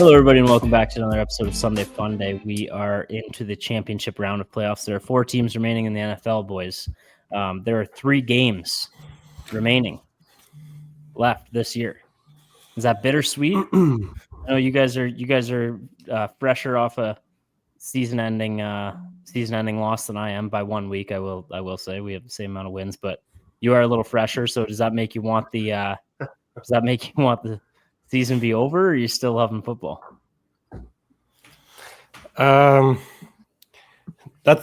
Hello, everybody, and welcome back to another episode of Sunday Fun Day. We are into the championship round of playoffs. There are 4 teams remaining in the NFL, boys. There are 3 games remaining left this year. Is that bittersweet? I know you guys are fresher off a season-ending loss than I am by 1 week. I will say we have the same amount of wins, but you are a little fresher. So does that make you want the season be over, or are you still loving football? That's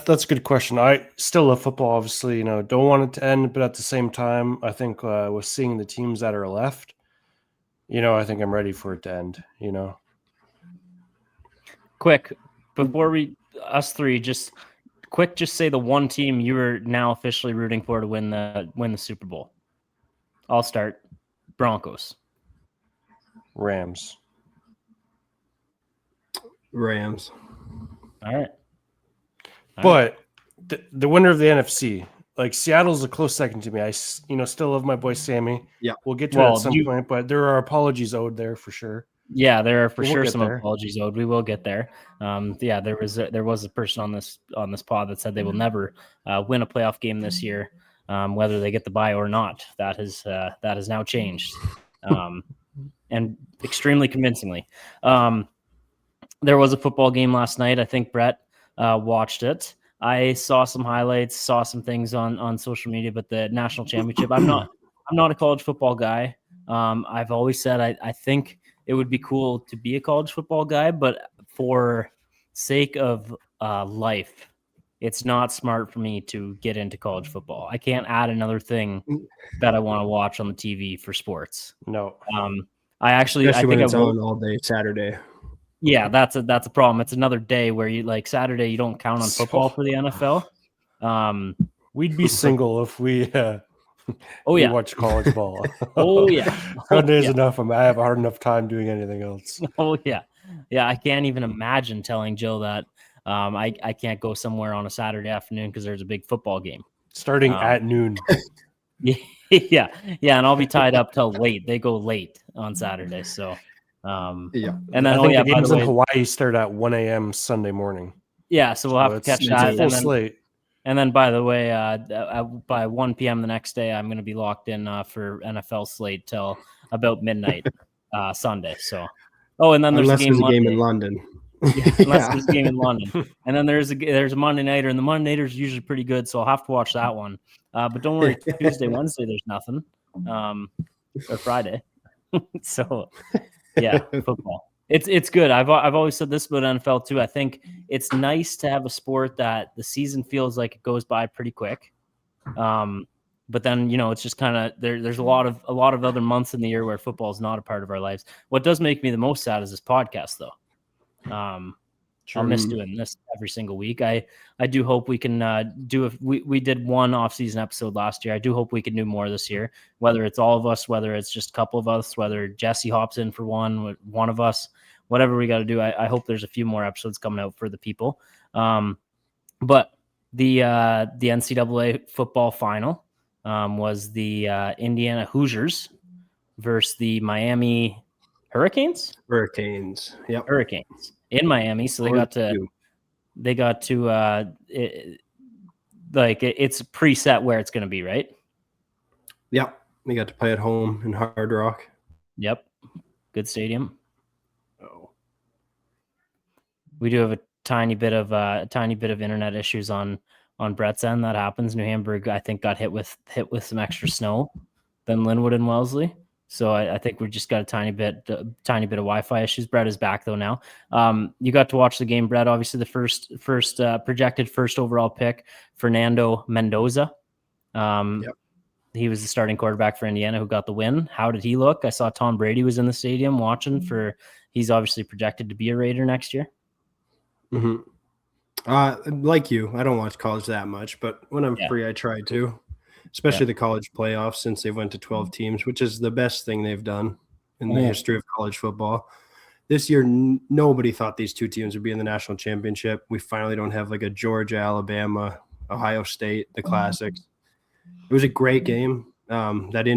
a good question. I still love football, obviously, don't want it to end, but at the same time, I think with seeing the teams that are left, I think I'm ready for it to end, Quick, before us three, just say the one team you are now officially rooting for to win the Super Bowl. I'll start. Broncos. Rams. All right. But the winner of the NFC, like Seattle's a close second to me. I still love my boy Sammy. Yeah, we'll get to it at some point, but there are apologies owed there for sure. Yeah, there are sure some apologies owed. We will get there. There was a person on this pod that said they will never win a playoff game this year, whether they get the bye or not. That has now changed, and extremely convincingly. There was a football game last night. I think Brett watched it. I saw some highlights, saw some things on social media, but the national championship, I'm not a college football guy. I've always said I think it would be cool to be a college football guy, but for sake of life, it's not smart for me to get into college football. I can't add another thing that I want to watch on the TV for sports. No. Especially when it's on all day Saturday. Yeah, that's a problem. It's another day where you like Saturday. You don't count on football for the NFL. We'd be single if we watch college ball. Sunday's enough. I have a hard enough time doing anything else. Yeah. I can't even imagine telling Jill that I can't go somewhere on a Saturday afternoon because there's a big football game starting at noon. Yeah, and I'll be tied up till late. They go late on Saturday, so. And then I think the games in Hawaii start at 1 a.m. Sunday morning. Yeah, so we'll have to catch that. Full slate. And then, by the way, by 1 p.m. the next day, I'm going to be locked in for NFL slate till about midnight Sunday. So, and then there's a game in London. Unless there's a game in London, and then there's a Monday nighter, and the Monday nighter is usually pretty good, so I'll have to watch that one. But don't worry, Tuesday, Wednesday, there's nothing, or Friday. So. Yeah, football. It's good. I've always said this about NFL too. I think it's nice to have a sport that the season feels like it goes by pretty quick. But then it's just kind of there's a lot of other months in the year where football is not a part of our lives. What does make me the most sad is this podcast, though. I'll miss doing this every single week. I do hope we can we did one off-season episode last year. I do hope we can do more this year, whether it's all of us, whether it's just a couple of us, whether Jesse hops in for one of us, whatever we got to do. I hope there's a few more episodes coming out for the people. But the NCAA football final was the Indiana Hoosiers versus the Miami Hurricanes. Yep. Hurricanes in Miami, so they got to it's preset where it's going to be, right? Yep, they got to play at home in Hard Rock. Yep, good stadium. We do have a tiny bit of internet issues on Brett's end. That happens. New Hamburg, I think, got hit with some extra snow than Linwood and Wellesley. So I think we just got a tiny bit of Wi-Fi issues. Brett is back though now. You got to watch the game, Brett. Obviously, the first projected first overall pick, Fernando Mendoza. Yep. He was the starting quarterback for Indiana who got the win. How did he look? I saw Tom Brady was in the stadium watching he's obviously projected to be a Raider next year. Mm-hmm. Like you, I don't watch college that much, but when I'm free, I try to. Especially the college playoffs, since they went to 12 teams, which is the best thing they've done in the history of college football. This year, nobody thought these 2 teams would be in the national championship. We finally don't have like a Georgia, Alabama, Ohio State, the classics. It was a great game. That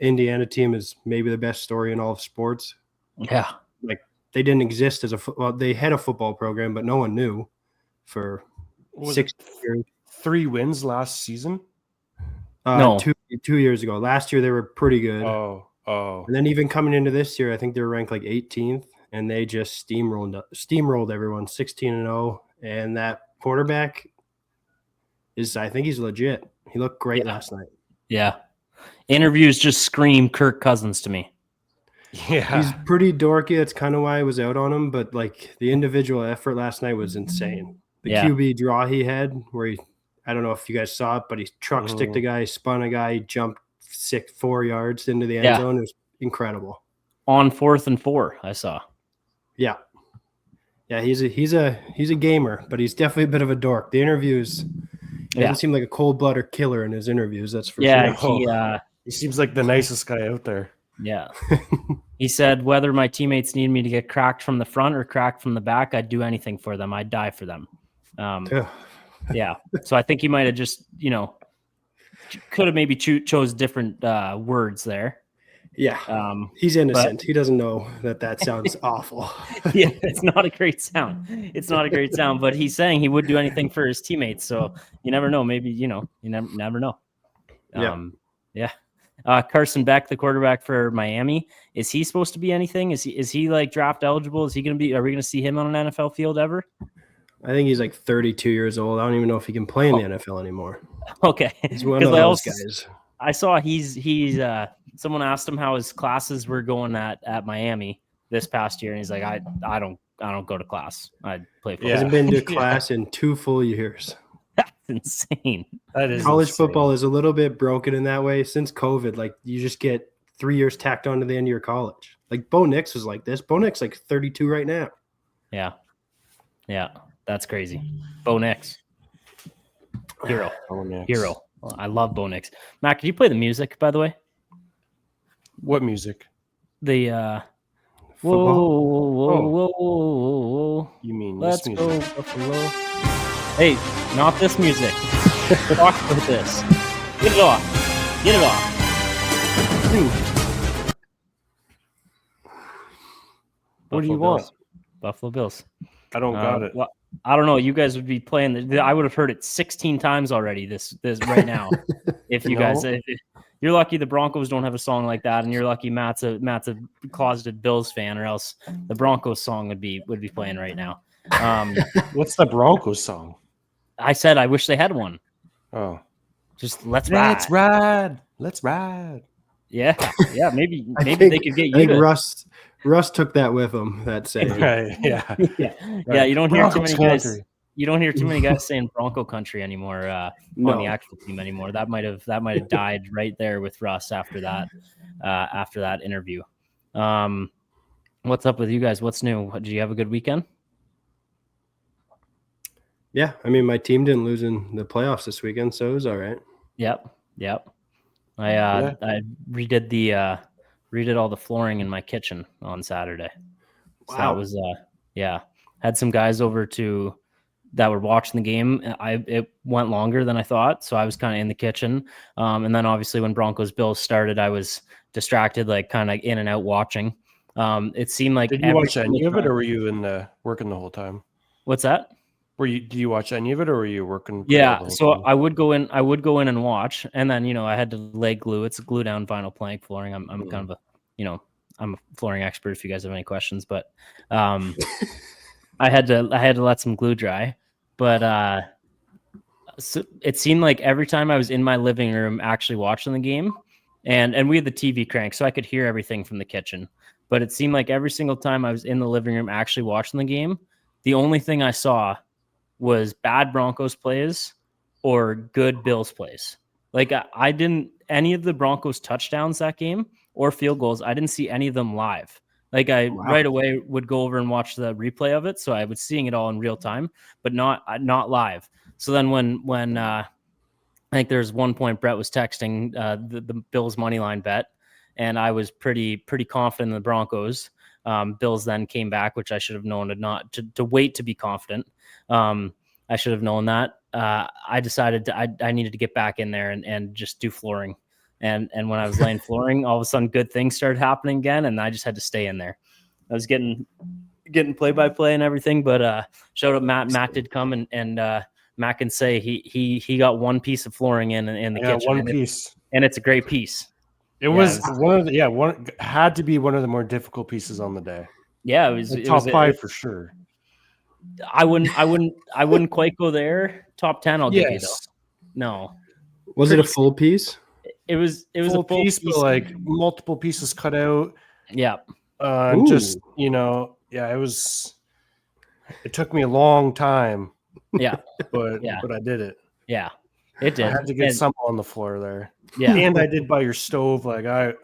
Indiana team is maybe the best story in all of sports. Yeah. Like they didn't exist as they had a football program, but no one knew for 6 years. 3 wins last season? No. 2 years ago. Last year they were pretty good. Oh. And then even coming into this year, I think they were ranked like 18th, and they just steamrolled everyone, 16-0. And that quarterback I think he's legit. He looked great last night. Yeah. Interviews just scream Kirk Cousins to me. Yeah. He's pretty dorky. That's kind of why I was out on him. But like the individual effort last night was insane. The QB draw he had where I don't know if you guys saw it, but he truck sticked a guy, spun a guy, jumped 4 yards into the end zone. It was incredible. On 4th and 4, I saw. Yeah. Yeah, he's a gamer, but he's definitely a bit of a dork. The interviews, he doesn't seem like a cold-blooded killer in his interviews, that's for sure. He seems like the nicest guy out there. Yeah. He said, whether my teammates need me to get cracked from the front or cracked from the back, I'd do anything for them. I'd die for them. Yeah. So I think he might have just, could have maybe chose different words there. Yeah. He's innocent. He doesn't know that sounds awful. Yeah, it's not a great sound. It's not a great sound, but he's saying he would do anything for his teammates. So you never know. Maybe, you never know. Yeah. Carson Beck, the quarterback for Miami, is he supposed to be anything? Is he like draft eligible? Are we going to see him on an NFL field ever? I think he's like 32 years old. I don't even know if he can play in the NFL anymore. Okay. He's one of those guys. I saw he's someone asked him how his classes were going at Miami this past year, and he's like, I don't go to class. I play football. He hasn't been to class in 2 full years. That's insane. That is college insane. Football is a little bit broken in that way since COVID. Like you just get 3 years tacked on to the end of your college. Like Bo Nix was like this. Bo Nix like 32 right now. Yeah, that's crazy. Bo Nix, hero. Hero. I love Bo Nix. Matt, can you play the music, by the way? What music? The whoa. You mean Let's this go, music? Buffalo. Hey, not this music. Talk about this. Get it off. What do you want? Buffalo Bills. I don't got it. Well, I don't know. You guys would be playing. I would have heard it 16 times already. This right now. If you guys, if you're lucky, the Broncos don't have a song like that, and you're lucky Matt's a closeted Bills fan, or else the Broncos song would be playing right now. What's the Broncos song? I said I wish they had one. Oh, just let's ride. Yeah. Maybe they could get you. I think Russ took that with him. That saying. Right. Yeah. Yeah. You don't hear too many guys. Country. You don't hear too many guys saying Bronco country anymore on the actual team anymore. That might have died right there with Russ after that interview. What's up with you guys? What's new? Did you have a good weekend? Yeah, I mean my team didn't lose in the playoffs this weekend, so it was all right. Yep. I redid all the flooring in my kitchen on Saturday. So that was had some guys over that were watching the game. It went longer than I thought, so I was kind of in the kitchen. And then obviously when Broncos Bills started, I was distracted, like kind of in and out watching. It seemed like did you watch any of it, or were you working the whole time? What's that? Did you watch any of it, or were you working? Yeah, so I would go in and watch, and then I had to lay glue. It's glue down vinyl plank flooring. I'm kind of a I'm a flooring expert. If you guys have any questions, but I had to let some glue dry. But so it seemed like every time I was in my living room actually watching the game, and we had the TV cranked, so I could hear everything from the kitchen. But it seemed like every single time I was in the living room actually watching the game, the only thing I saw was bad Broncos plays or good Bills plays. Like I didn't any of the Broncos touchdowns that game or field goals. I didn't see any of them live. Like right away would go over and watch the replay of it. So I was seeing it all in real time, but not live. So then when I think there's one point Brett was texting the Bills money line bet, and I was pretty confident in the Broncos. Bills then came back, which I should have known to wait to be confident. I should have known that. I decided I needed to get back in there and just do flooring. And when I was laying flooring, all of a sudden good things started happening again, and I just had to stay in there. I was getting getting play-by-play and everything. But shout out Matt. Matt did come and Matt can say he got one piece of flooring in the kitchen. One piece, and it's a great piece. It was one of the one had to be one of the more difficult pieces on the day. Yeah, it was top 5 for sure. I wouldn't quite go there. Top 10, I'll give you though. No, was it a full piece? It was a full piece, but like multiple pieces cut out. Yeah, just it was. It took me a long time. Yeah, but I did it. Yeah, it did. I had to get some on the floor there. Yeah, and I did by your stove. Like I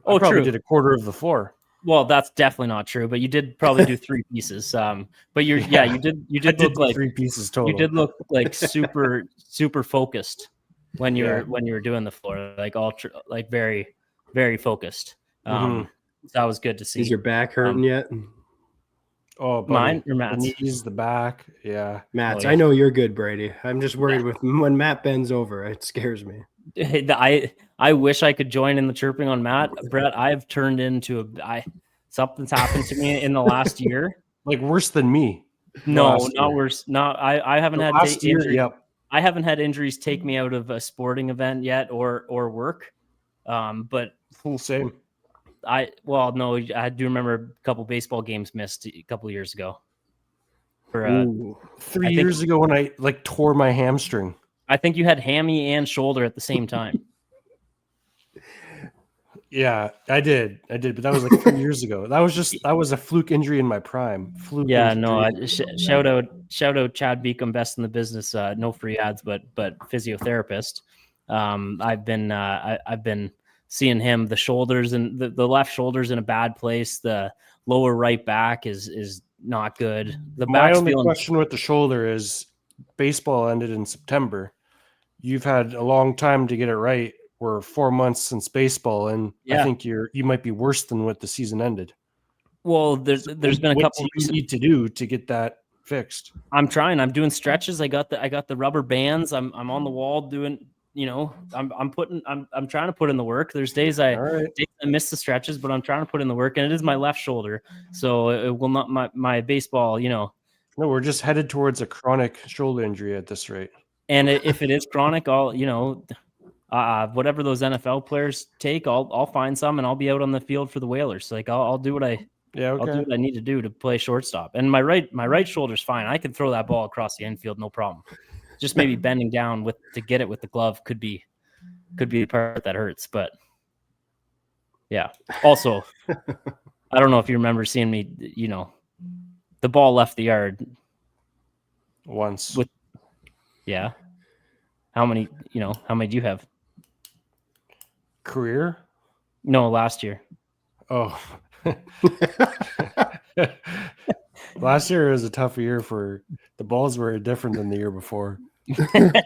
probably did a quarter of the floor. Well, that's definitely not true, but you did probably do 3 pieces. But you did look like 3 pieces total. You did look like super focused when you were doing the floor, like like very, very focused. That was good to see. Is your back hurting yet? Oh, mine or Matt's? The knees, the back, yeah. Matt's. I know you're good, Brady. I'm just worried with when Matt bends over. It scares me. I wish I could join in the chirping on Matt. Brett, I've turned into something's happened to me in the last year. Like worse than me. No, not worse. Not I haven't had injuries. Yep. I haven't had injuries take me out of a sporting event yet or work. But same. I do remember a couple baseball games missed a couple of years ago. For 3 years ago when I tore my hamstring. I think you had hammy and shoulder at the same time. Yeah, I did, but that was like 3 years ago. That was a fluke injury in my prime. Shout out Chad Beacom, best in the business. No free ads, but physiotherapist. I've been seeing him. The shoulders and the left shoulder's in a bad place. The lower right back is not good. My only question with the shoulder is baseball ended in September. You've had a long time to get it right. We're 4 months since baseball, and I think you might be worse than what the season ended. Well, there's been a couple you need to do to get that fixed. I'm trying. I'm doing stretches. I got the rubber bands. I'm on the wall doing. I'm trying to put in the work. There's days I miss the stretches, but I'm trying to put in the work, and it is my left shoulder, so it will not my baseball. No, we're just headed towards a chronic shoulder injury at this rate. And if it is chronic, I'll whatever those NFL players take, I'll find some and I'll be out on the field for the Whalers. Like I'll do what I'll do what I need to do to play shortstop. And my right shoulder's fine. I can throw that ball across the infield, no problem. Just maybe bending down to get it with the glove could be the part that hurts. But yeah. Also, I don't know if you remember seeing me. The ball left the yard once. Yeah. How many do you have? Career? No, last year. Oh. Last year was a tough year for the balls were different than the year before. But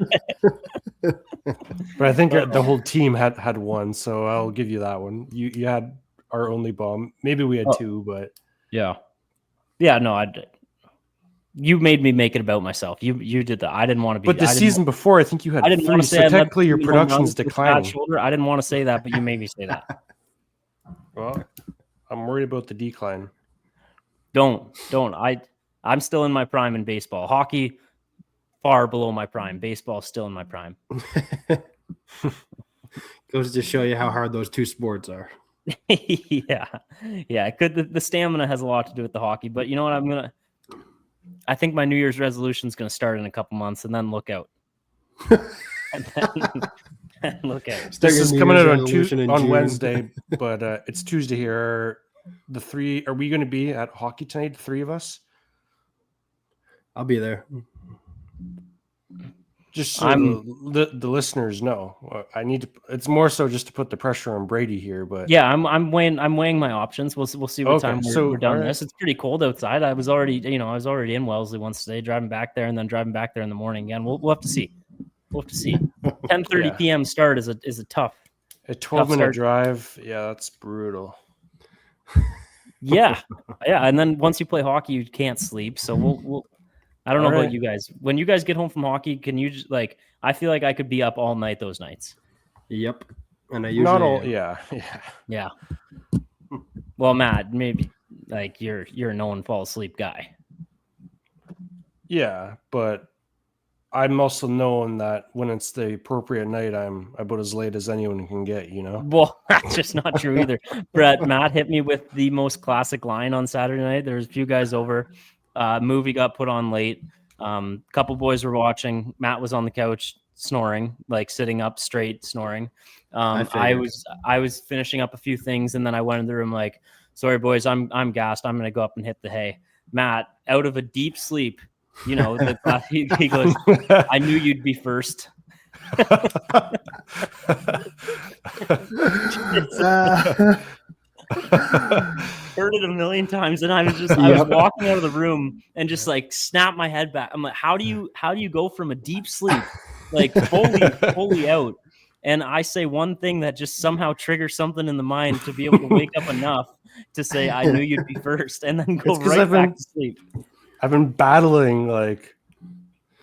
I think the whole team had one, so I'll give you that one. You had our only ball. Maybe we had 2, but yeah. Yeah, no, you made me make it about myself. You did that. I didn't want to be. But the season before, I think you had 3. So technically, your production's declining. I didn't want to say that, but you made me say that. Well, I'm worried about the decline. Don't. I'm still in my prime in baseball. Hockey, far below my prime. Baseball, still in my prime. Goes to show you how hard those 2 sports are. Yeah. The stamina has a lot to do with the hockey, but you know what? I think my New Year's resolution is going to start in a couple months, and then look out. Look out. This is coming out on Wednesday, but it's Tuesday here. The 3, are we going to be at hockey tonight? The 3 of us? I'll be there. Just so the listeners know, I need to. It's more so just to put the pressure on Brady here, but yeah, I'm weighing my options. We'll see what time we're done this. It's pretty cold outside. I was already in Wellesley once today, driving back there and then driving back there in the morning again. We'll have to see. 10:30 p.m. start is a tough. A 12-minute drive. Yeah, that's brutal. Yeah, and then once you play hockey, you can't sleep. So we'll I don't know about you guys. When you guys get home from hockey, can you just I feel like I could be up all night those nights. Yep. And I usually yeah. Well, Matt, maybe Like you're a no one fall asleep guy. Yeah, but I'm also known that when it's the appropriate night, I'm about as late as anyone can get, you know? Well, that's just not true either. Matt hit me with the most classic line on Saturday night. There was a few guys over. Movie got put on late. Couple boys were watching. Matt was on the couch snoring, like sitting up straight snoring. I was finishing up a few things, and then I went in the room like, sorry boys, I'm gassed. I'm gonna go up and hit the hay. Matt, out of a deep sleep, he goes, I knew you'd be first. Heard it a million times, and I was walking out of the room and just like snapped my head back. I'm like, how do you go from a deep sleep, like fully out, and I say one thing that just somehow triggers something in the mind to be able to wake up enough to say I knew you'd be first, and then go right back to sleep. I've been battling like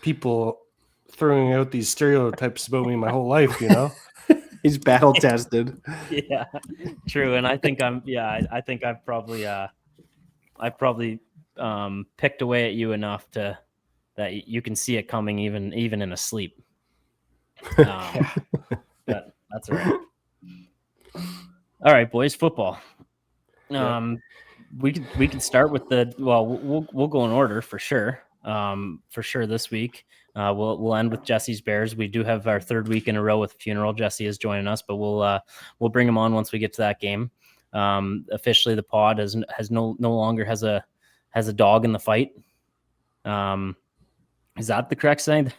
people throwing out these stereotypes about me my whole life, you know. He's battle tested. Yeah, true. And I think I've probably picked away at you enough that you can see it coming even in a sleep. But that's all right. All right, boys, football. We can start with we'll go in order for sure. This week. We'll end with Jesse's Bears. We do have our third week in a row with a funeral. Jesse is joining us, but we'll bring him on once we get to that game. Officially, the pod has no longer has a dog in the fight. Is that the correct saying?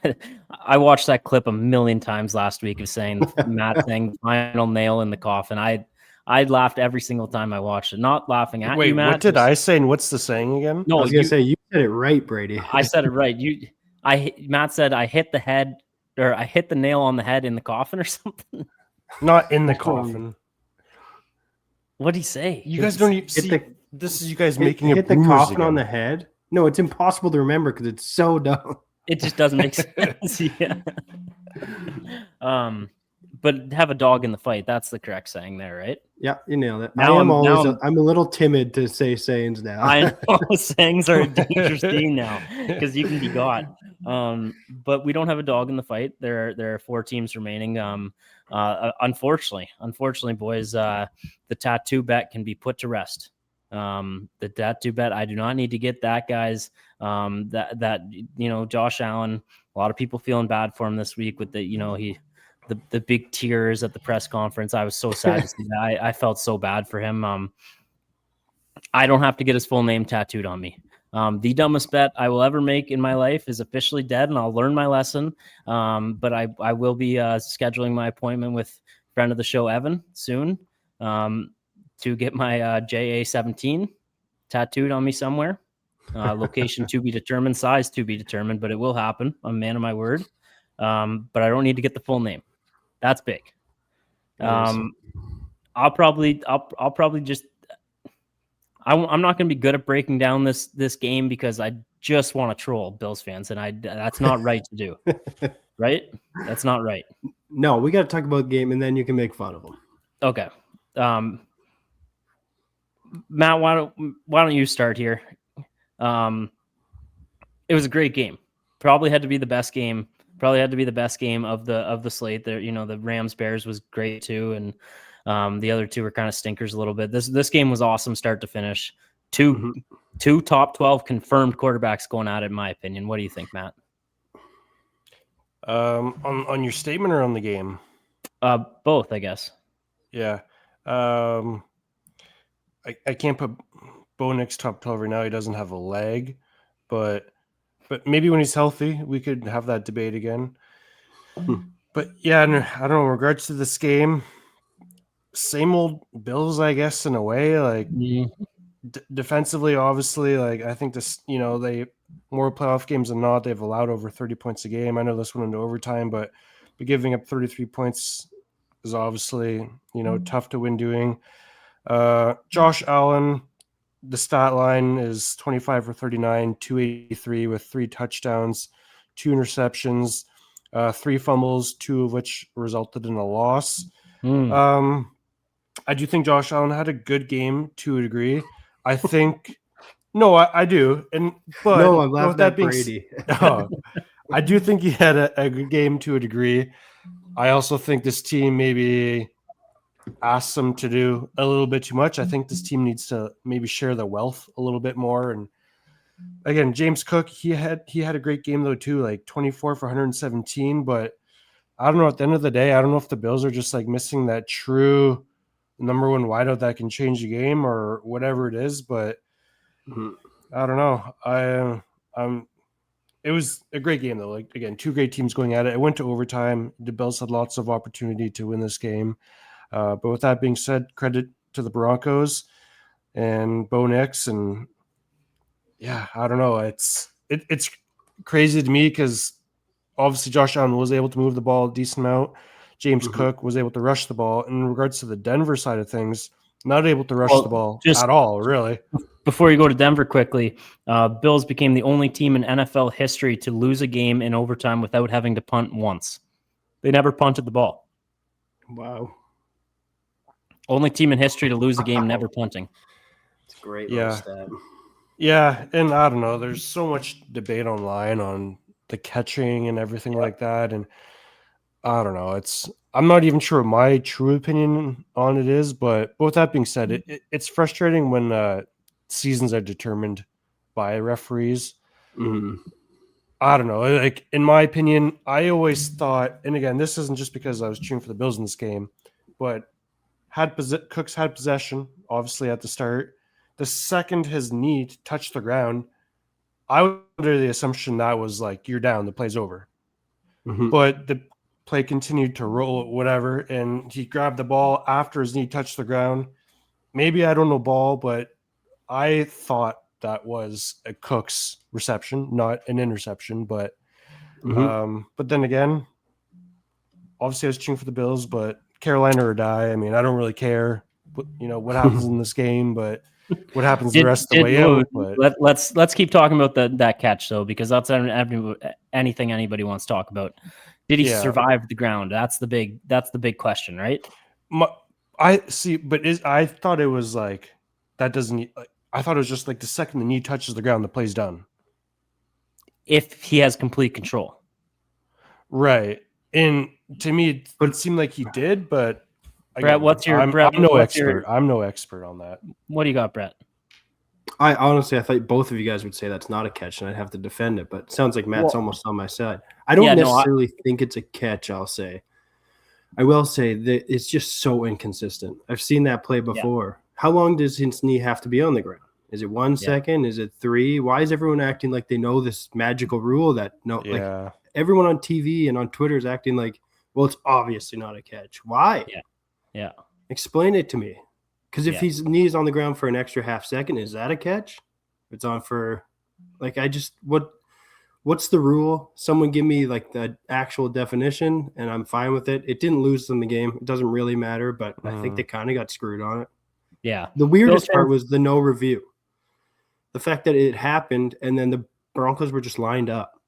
I watched that clip a million times last week of saying Matt saying final nail in the coffin. I laughed every single time I watched it. Not laughing at you, Matt. What did I say? And what's the saying again? No, I was gonna say you said it right, Brady. I said it right. Matt said I hit the head, or I hit the nail on the head in the coffin or something. Not in the coffin. What'd he say? You guys don't even see. This is you guys making hit the coffin on the head. No, it's impossible to remember because it's so dumb. It just doesn't make sense. Yeah. But have a dog in the fight. That's the correct saying there, right? Yeah, you nailed it. I'm a little timid to say sayings now. I know sayings are a dangerous thing now because you can be got. But we don't have a dog in the fight. There are 4 teams remaining. Unfortunately, boys, the tattoo bet can be put to rest. The tattoo bet, I do not need to get that, guys. Josh Allen, a lot of people feeling bad for him this week with the big tears at the press conference. I was so sad to see that. I felt so bad for him. I don't have to get his full name tattooed on me. The dumbest bet I will ever make in my life is officially dead, and I'll learn my lesson. But I will be scheduling my appointment with friend of the show, Evan, soon to get my JA17 tattooed on me somewhere. Location to be determined, size to be determined, but it will happen. I'm a man of my word. But I don't need to get the full name. That's big. I'll probably just. I'm not going to be good at breaking down this game because I just want to troll Bills fans, and that's not right to do. Right? That's not right. No, we got to talk about the game, and then you can make fun of them. Okay. Matt, why don't you start here? It was a great game. Probably had to be the best game. Probably had to be the best game of the slate. There, the Rams Bears was great too, and the other two were kind of stinkers a little bit. This game was awesome, start to finish. Two top 12 confirmed quarterbacks going at it, in my opinion. What do you think, Matt? On your statement or on the game? Both, I guess. Yeah. I can't put Bo Nix top 12 right now. He doesn't have a leg, but maybe when he's healthy, we could have that debate again. But yeah, I don't know. In regards to this game, same old Bills, I guess, in a way. Like defensively, obviously, like I think this, they more playoff games than not, they've allowed over 30 points a game. I know this went into overtime, but giving up 33 points is obviously, tough to win doing. Josh Allen, the stat line is 25 for 39, 283 with 3 touchdowns, 2 interceptions, 3 fumbles, 2 of which resulted in a loss. I do think Josh Allen had a good game to a degree. I think no, I do, but no, I'm laughing with that at being Brady. I do think he had a good game to a degree. I also think this team maybe asked them to do a little bit too much. I think this team needs to maybe share the wealth a little bit more. And again, James Cook, he had a great game though too, like 24 for 117. But I don't know. At the end of the day, I don't know if the Bills are just like missing that true number one wideout that can change the game or whatever it is. But I don't know. It was a great game though. Like again, two great teams going at it. It went to overtime. The Bills had lots of opportunity to win this game. But with that being said, credit to the Broncos and Bo Nix, and yeah, I don't know. It's crazy to me because obviously Josh Allen was able to move the ball a decent amount. James Cook was able to rush the ball. In regards to the Denver side of things, not able to rush the ball at all, really. Before you go to Denver quickly, Bills became the only team in NFL history to lose a game in overtime without having to punt once. They never punted the ball. Wow. Only team in history to lose a game never punting. It's a great little stat. Yeah, and I don't know. There's so much debate online on the catching and everything like that, and I don't know. I'm not even sure what my true opinion on it is, but with that being said, it's frustrating when seasons are determined by referees. I don't know. Like in my opinion, I always thought, and again, this isn't just because I was cheering for the Bills in this game, but Cooks had possession, obviously at the start. The second his knee touched the ground, I was under the assumption that was like, you're down, the play's over. But the play continued to roll, whatever, and he grabbed the ball after his knee touched the ground. Maybe I don't know ball, but I thought that was a Cooks reception, not an interception. But but then again, obviously I was cheering for the Bills, but Carolina or die. I mean, I don't really care, what happens in this game, but what happens the rest of the way out. But let's keep talking about that catch though, because that's anything anybody wants to talk about. Did he survive the ground? That's the big question, right? I see, but I thought it was like that doesn't. I thought it was just like the second the knee touches the ground, the play's done. If he has complete control, right? And to me, it seemed like he did, but Brett, I'm no expert on that. What do you got, Brett? I honestly thought both of you guys would say that's not a catch, and I'd have to defend it. But it sounds like Matt's almost on my side. I don't necessarily think it's a catch. I will say that it's just so inconsistent. I've seen that play before. How long does his knee have to be on the ground? Is it 1 second? Is it 3? Why is everyone acting like they know this magical rule that like everyone on TV and on Twitter is acting like, well, it's obviously not a catch. Why? Yeah. Explain it to me. Because if his knee is on the ground for an extra half second, is that a catch? It's on for like what's the rule? Someone give me like the actual definition and I'm fine with it. It didn't lose them the game. It doesn't really matter, but I think they kind of got screwed on it. Yeah. The weirdest part was the no review. The fact that it happened and then the Broncos were just lined up.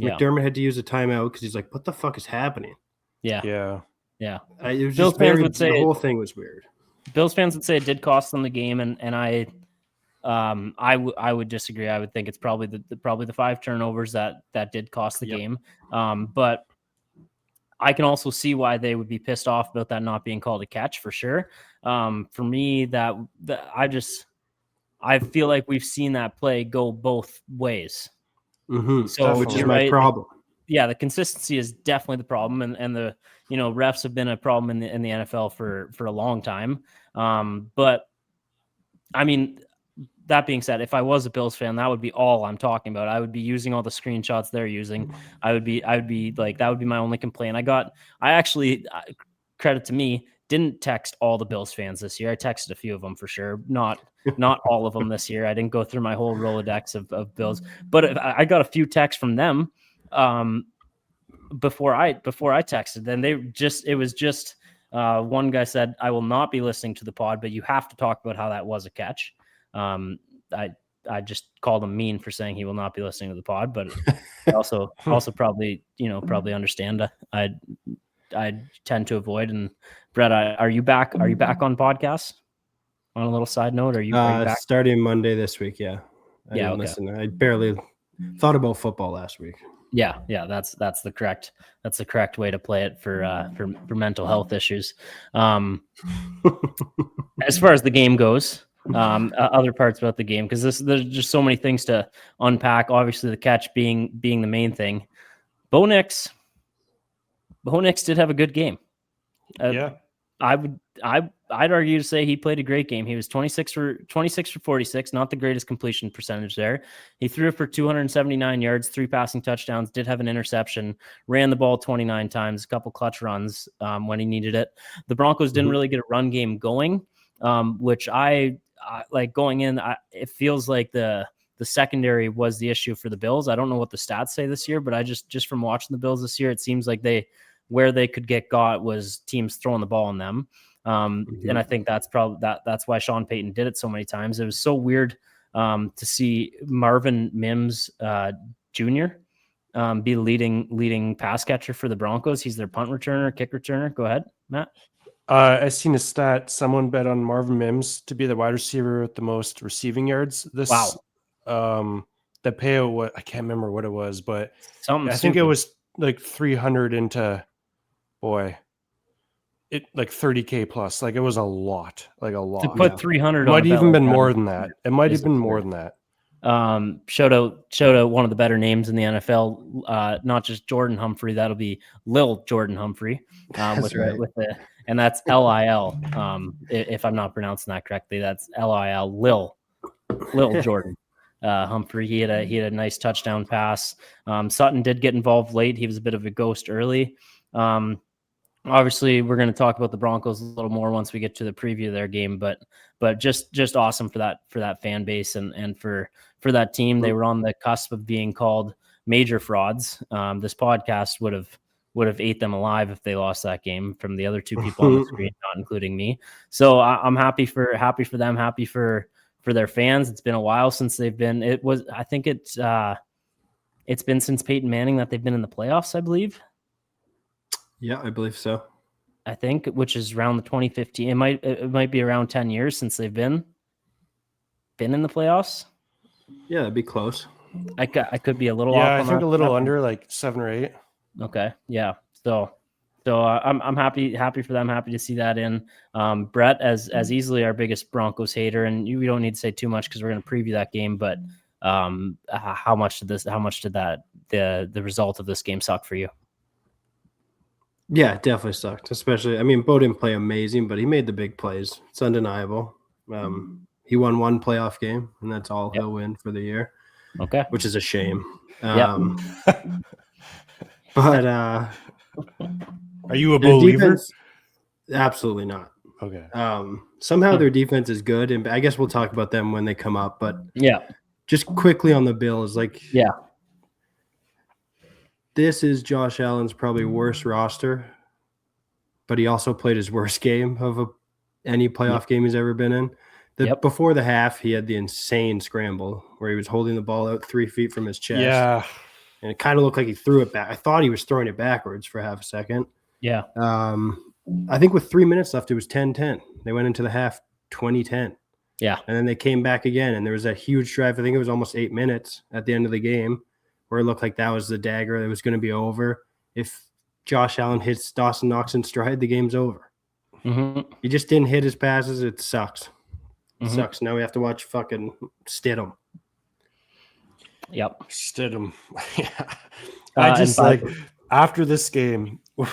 McDermott had to use a timeout because he's like, what the fuck is happening? Yeah. It was just the whole thing was weird. Bills fans would say it did cost them the game, and I would disagree. I would think it's probably the 5 turnovers that did cost the game. But I can also see why they would be pissed off about that not being called a catch for sure. For me, I feel like we've seen that play go both ways. So, which is my problem. Yeah, the consistency is definitely the problem, and the refs have been a problem in the NFL for a long time. But I mean, that being said, if I was a Bills fan, that would be all I'm talking about. I would be using all the screenshots they're using. I would be like, that would be my only complaint. I actually, credit to me, didn't text all the Bills fans this year. I texted a few of them for sure. Not all of them this year. I didn't go through my whole Rolodex of Bills, but I got a few texts from them before I texted. Then it was just one guy said, I will not be listening to the pod, but you have to talk about how that was a catch. I just called him mean for saying he will not be listening to the pod, but I also probably understand. I tend to avoid. And Brett, are you back on podcasts? on a little side note? Are you back? Starting Monday this week? Yeah. I didn't okay. listen. I barely thought about football last week. Yeah, that's the correct way to play it for mental health issues. As far as the game goes, other parts about the game, because there's just so many things to unpack. Obviously, the catch being the main thing. Bo Nix did have a good game. I'd argue to say he played a great game. He was 26 for 46, not the greatest completion percentage there. He threw for 279 yards, 3 passing touchdowns, did have an interception, ran the ball 29 times, a couple clutch runs when he needed it. The Broncos didn't really get a run game going, which I like going in. It feels like the secondary was the issue for the Bills. I don't know what the stats say this year, but I just from watching the Bills this year, it seems like where they could get got was teams throwing the ball on them. And I think that's probably that's why Sean Payton did it so many times. It was so weird to see Marvin Mims Jr. Be leading pass catcher for the Broncos. He's their punt returner, kick returner. Go ahead, Matt. I seen a stat. Someone bet on Marvin Mims to be the wide receiver with the most receiving yards. The payout, I can't remember what it was, but I think it was like 300 into, it like 30K plus. Like it was a lot. To put 300 it might even been more than that. It might have been more than that. Shout out one of the better names in the NFL, not just Jordan Humphrey. That'll be Lil Jordan Humphrey, and that's LIL. If I'm not pronouncing that correctly, that's LIL. Lil Jordan Humphrey. He had a nice touchdown pass. Sutton did get involved late. He was a bit of a ghost early. Obviously, we're going to talk about the Broncos a little more once we get to the preview of their game, but just awesome for that fan base and for that team. They were on the cusp of being called major frauds. This podcast would have ate them alive if they lost that game from the other two people on the screen, not including me. So I'm happy for them, happy for their fans. It's been a while since they've been. I think it's been since Peyton Manning that they've been in the playoffs, I believe. Yeah, I believe so. I think, which is around the 2015. It might be around 10 years since they've been in the playoffs. Yeah, that'd be close. I could be a little off. Yeah, I think a little under, like 7 or 8. Okay, yeah. So I'm happy for them. Happy to see that in. Brett, as easily our biggest Broncos hater, and we don't need to say too much because we're going to preview that game. But how much did the result of this game suck for you? Yeah, it definitely sucked. Especially, I mean, Bo didn't play amazing, but he made the big plays. It's undeniable. He won one playoff game, and that's all he'll win for the year. Okay, which is a shame. But are you a believer? Defense, absolutely not. Okay. Somehow their defense is good, and I guess we'll talk about them when they come up. But just quickly on the Bills, this is Josh Allen's probably worst roster, but he also played his worst game of any playoff game he's ever been in. Before the half, he had the insane scramble where he was holding the ball out 3 feet from his chest. Yeah. And it kind of looked like he threw it back. I thought he was throwing it backwards for half a second. Yeah. I think with 3 minutes left, it was 10-10. They went into the half 20-10. Yeah. And then they came back again, and there was a huge drive. I think it was almost 8 minutes at the end of the game where it looked like that was the dagger that was going to be over. If Josh Allen hits Dawson Knox in stride, the game's over. Mm-hmm. He just didn't hit his passes. It sucks. Sucks. Now we have to watch fucking Stidham. Yep. Stidham. Yeah. I just after this game, we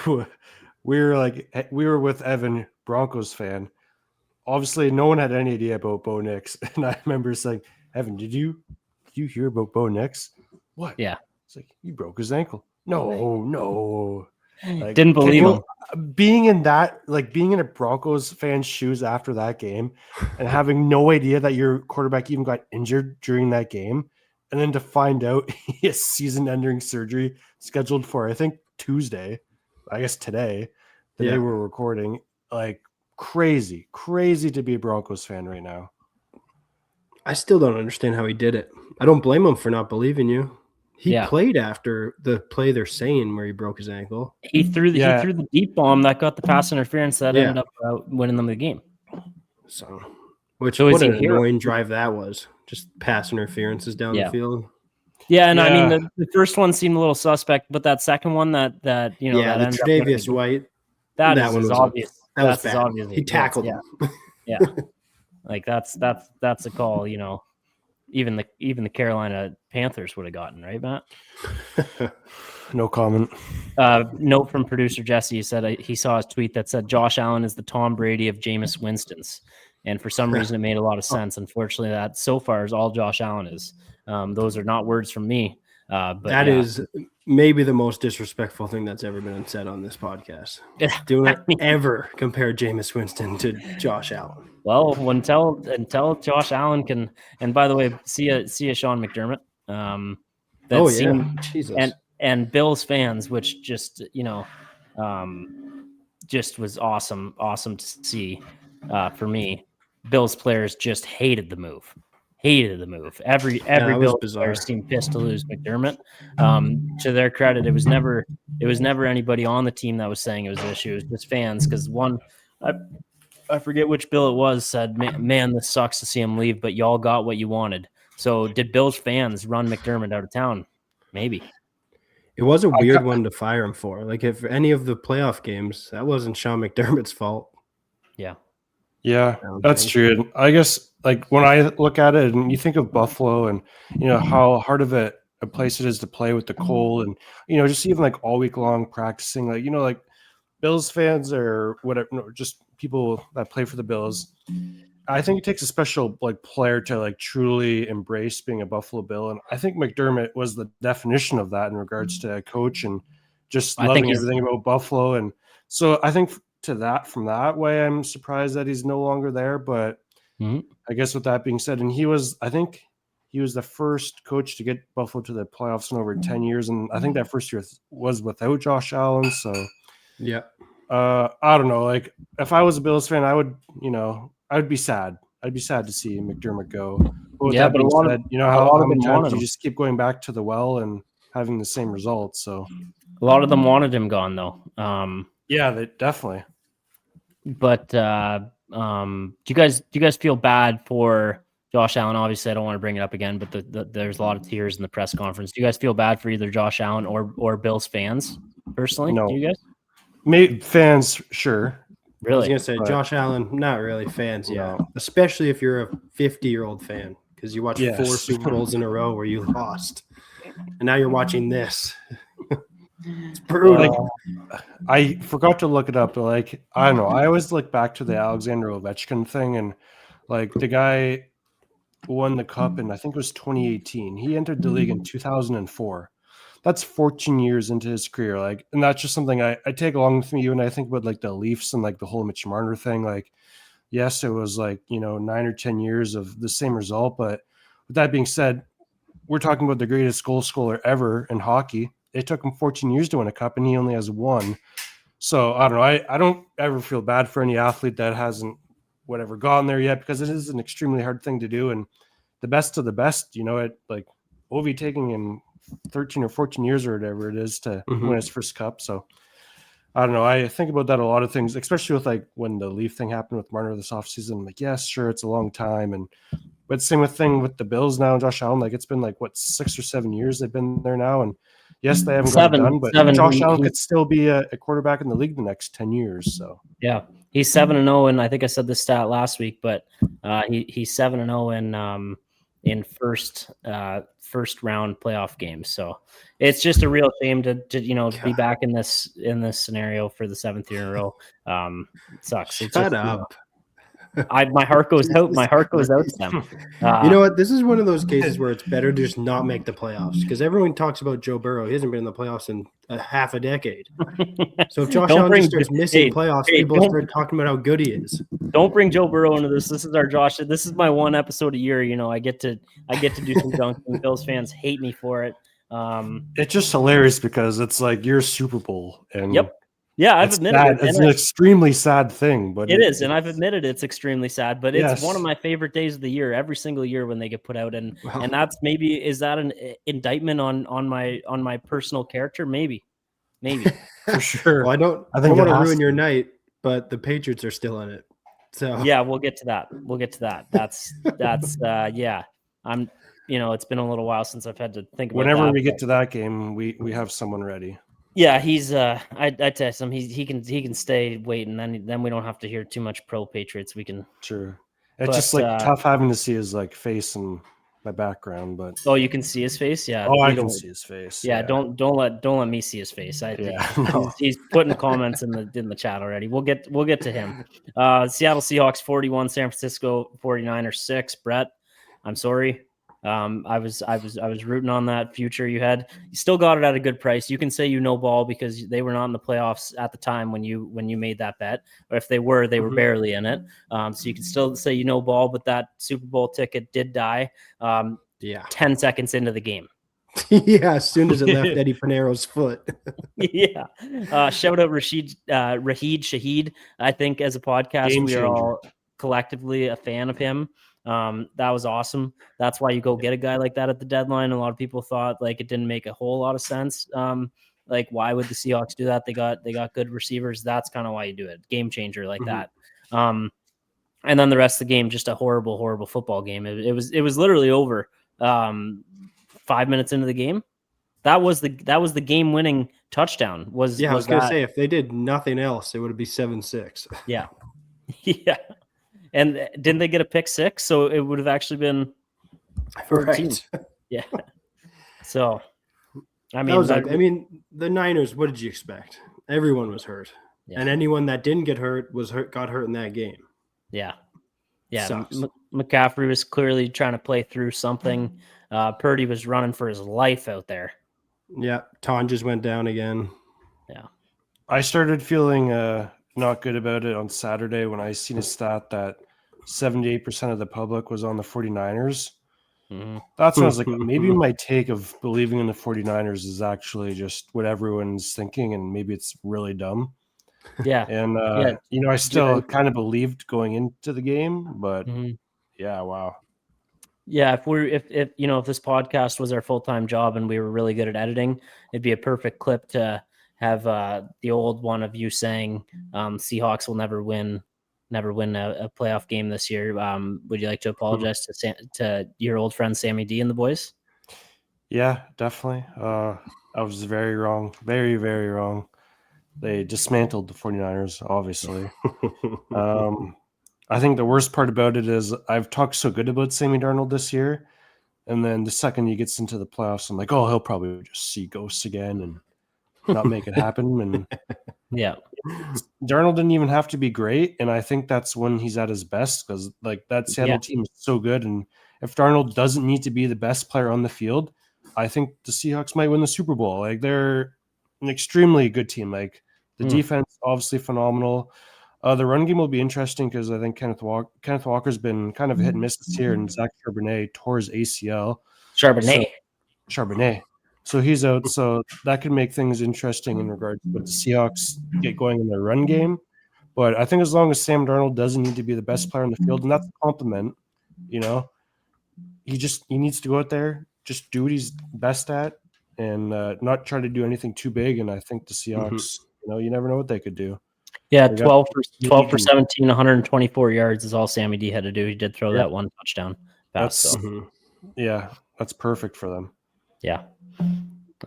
were with Evan, Broncos fan. Obviously, no one had any idea about Bo Nix. And I remember saying, Evan, did you hear about Bo Nix? What? Yeah. It's like, he broke his ankle. No. Like, didn't believe him. Being in a Broncos fan's shoes after that game and having no idea that your quarterback even got injured during that game, and then to find out he has season-ending surgery scheduled for, I think, Tuesday, I guess today, the day we're recording, like crazy to be a Broncos fan right now. I still don't understand how he did it. I don't blame him for not believing you. He played after the play they're saying where he broke his ankle. He threw the deep bomb that got the pass interference that ended up winning them the game. So, Which what an annoying drive that was. Just pass interferences down the field. Yeah, and I mean the first one seemed a little suspect, but that second one that that the Tre'Davious White, that is as obvious. That's as obvious. He tackled him. Yeah. Like that's a call, you know. Even the Carolina Panthers would have gotten, right, Matt? No comment. Note from producer Jesse. He said he saw a tweet that said Josh Allen is the Tom Brady of Jameis Winston's, and for some reason it made a lot of sense. Unfortunately, that so far is all Josh Allen is. Those are not words from me. But that is maybe the most disrespectful thing that's ever been said on this podcast. Do not ever compare Jameis Winston to Josh Allen. Well, until Josh Allen can, and by the way, see ya Sean McDermott. Jesus. And Bills fans, which just just was awesome to see for me. Bills players just hated the move. Every Bills player seemed pissed to lose McDermott. To their credit, it was never anybody on the team that was saying it was an issue. It was just fans, because one, I forget which Bill it was, said, man, this sucks to see him leave, but y'all got what you wanted. So did Bills fans run McDermott out of town? Maybe. It was a weird one to fire him for. Like, if any of the playoff games, that wasn't Sean McDermott's fault. Yeah. Yeah, that's true. I guess, like, when I look at it and you think of Buffalo and, you know, how hard of a place it is to play with the cold, and, you know, just even like all week long practicing, like, you know, like Bills fans or whatever, just people that play for the Bills. I think it takes a special like player to like truly embrace being a Buffalo Bill. And I think McDermott was the definition of that in regards to a coach and just loving everything about Buffalo. And so I think from that way, I'm surprised that he's no longer there. But I guess with that being said, and I think he was the first coach to get Buffalo to the playoffs in over 10 years. And I think that first year was without Josh Allen. So yeah, I don't know. Like, if I was a Bills fan, I would be sad. I'd be sad to see McDermott go. But but a lot of how many times you just keep going back to the well and having the same results. So a lot of them wanted him gone, though. Yeah, they definitely. But do you guys feel bad for Josh Allen? Obviously, I don't want to bring it up again, but there's a lot of tears in the press conference. Do you guys feel bad for either Josh Allen or Bills fans personally? No. Do you guys? Maybe fans, sure. Really? I was going to say, Josh Allen, not really fans yet, especially if you're a 50-year-old fan, because you watched 4 Super Bowls in a row where you lost, and now you're watching this. It's brutal. I forgot to look it up, but like, I don't know. I always look back to the Alexander Ovechkin thing, and like the guy won the cup in, I think it was 2018. He entered the league in 2004. That's 14 years into his career. Like, and that's just something I take along with me. And I think about like the Leafs and like the whole Mitch Marner thing. Like, yes, it was like, 9 or 10 years of the same result. But with that being said, we're talking about the greatest goal scorer ever in hockey. It took him 14 years to win a cup, and he only has one. So I don't know. I don't ever feel bad for any athlete that hasn't gotten there yet, because it is an extremely hard thing to do. And the best of the best, it like Ovi taking him 13 or 14 years or whatever it is to win his first cup. So I don't know. I think about that a lot of things, especially with like when the Leaf thing happened with Marner this offseason. I'm like, yes, sure, it's a long time. But same thing with the Bills now and Josh Allen. Like, it's been like 6 or 7 years they've been there now. And yes, they haven't got it done, but Josh Allen could still be a quarterback in the league the next 10 years. So yeah, he's 7-0, and I think I said this stat last week, but he's 7-0 in first round playoff games. So it's just a real shame to be back in this scenario for the 7th year in a row. It sucks. Shut up. My heart goes out. My heart goes out to them. You know what? This is one of those cases where it's better to just not make the playoffs, because everyone talks about Joe Burrow. He hasn't been in the playoffs in half a decade. So if Josh Allen just starts missing playoffs, people start talking about how good he is. Don't bring Joe Burrow into this. This is our Josh. This is my one episode a year. I get to do some dunking. Bills fans hate me for it. It's just hilarious because it's like your Super Bowl, and yeah, I've admitted it. It's an extremely sad thing, but it is, and I've admitted it's extremely sad. But it's one of my favorite days of the year, every single year when they get put out, and that's is that an indictment on my personal character? Maybe for sure. Well, I don't want to ruin your night, but the Patriots are still in it. So yeah, we'll get to that. That's yeah. I'm, it's been a little while since I've had to think about whenever that, we get to that game, we have someone ready. Yeah, he's I text him. He can stay waiting. Then we don't have to hear too much pro Patriots. We can. Sure. It's just like tough having to see his like face and my background, but you can see his face. Yeah. Oh, I can see his face. Yeah. Don't let me see his face. He's putting comments in the chat already. We'll get to him. Seattle Seahawks 41, San Francisco 49ers 6. Brett, I'm sorry. I was rooting on that future you had. You still got it at a good price. You can say ball because they were not in the playoffs at the time when you made that bet, or if they were barely in it. So you can still say ball, but that Super Bowl ticket did die. 10 seconds into the game. Yeah, as soon as it left Eddie Pinero's foot. Yeah. Shout out Rahid Shaheed. I think as a podcast, we are all collectively a fan of him. That was awesome. That's why you go get a guy like that at the deadline. A lot of people thought like it didn't make a whole lot of sense. Like why would the Seahawks do that? They got good receivers. That's kind of why you do it. Game changer like that. And then the rest of the game, just a horrible, horrible football game. It was literally over 5 minutes into the game. That was the game winning touchdown. I was gonna say if they did nothing else, it would be 7-6. Yeah. Yeah. And didn't they get a pick 6? So it would have actually been 14. Right. Yeah. So, I mean, the Niners, what did you expect? Everyone was hurt. Yeah. And anyone that didn't get hurt got hurt in that game. Yeah. Yeah. McCaffrey was clearly trying to play through something. Purdy was running for his life out there. Yeah. Ton just went down again. Yeah. I started feeling not good about it on Saturday when I seen a stat that 78% of the public was on the 49ers. Mm-hmm. That's when I was like, maybe my take of believing in the 49ers is actually just what everyone's thinking, and maybe it's really dumb. Yeah. And, I still kind of believed going into the game, but yeah, wow. Yeah, if this podcast was our full-time job and we were really good at editing, it'd be a perfect clip to have the old one of you saying Seahawks will never win a playoff game this year. Would you like to apologize to your old friend Sammy D and the boys? Yeah, definitely. I was very wrong. Very, very wrong. They dismantled the 49ers, obviously. I think the worst part about it is I've talked so good about Sammy Darnold this year, and then the second he gets into the playoffs, I'm like, oh, he'll probably just see ghosts again and not make it happen. And yeah, Darnold didn't even have to be great, and I think that's when he's at his best because like that Seattle team is so good. And if Darnold doesn't need to be the best player on the field, I think the Seahawks might win the Super Bowl. Like they're an extremely good team. Like the defense, obviously phenomenal. The run game will be interesting because I think Kenneth Walker's been kind of hit and miss this year, and Zach Charbonnet tore his ACL. Charbonnet. So he's out. So that could make things interesting in regards to what the Seahawks get going in their run game. But I think as long as Sam Darnold doesn't need to be the best player on the field, and that's a compliment, he needs to go out there, just do what he's best at, and not try to do anything too big. And I think the Seahawks, you never know what they could do. Yeah, 12 for 17, 124 yards is all Sammy D had to do. He did throw that one touchdown pass. Yeah, that's perfect for them. Yeah.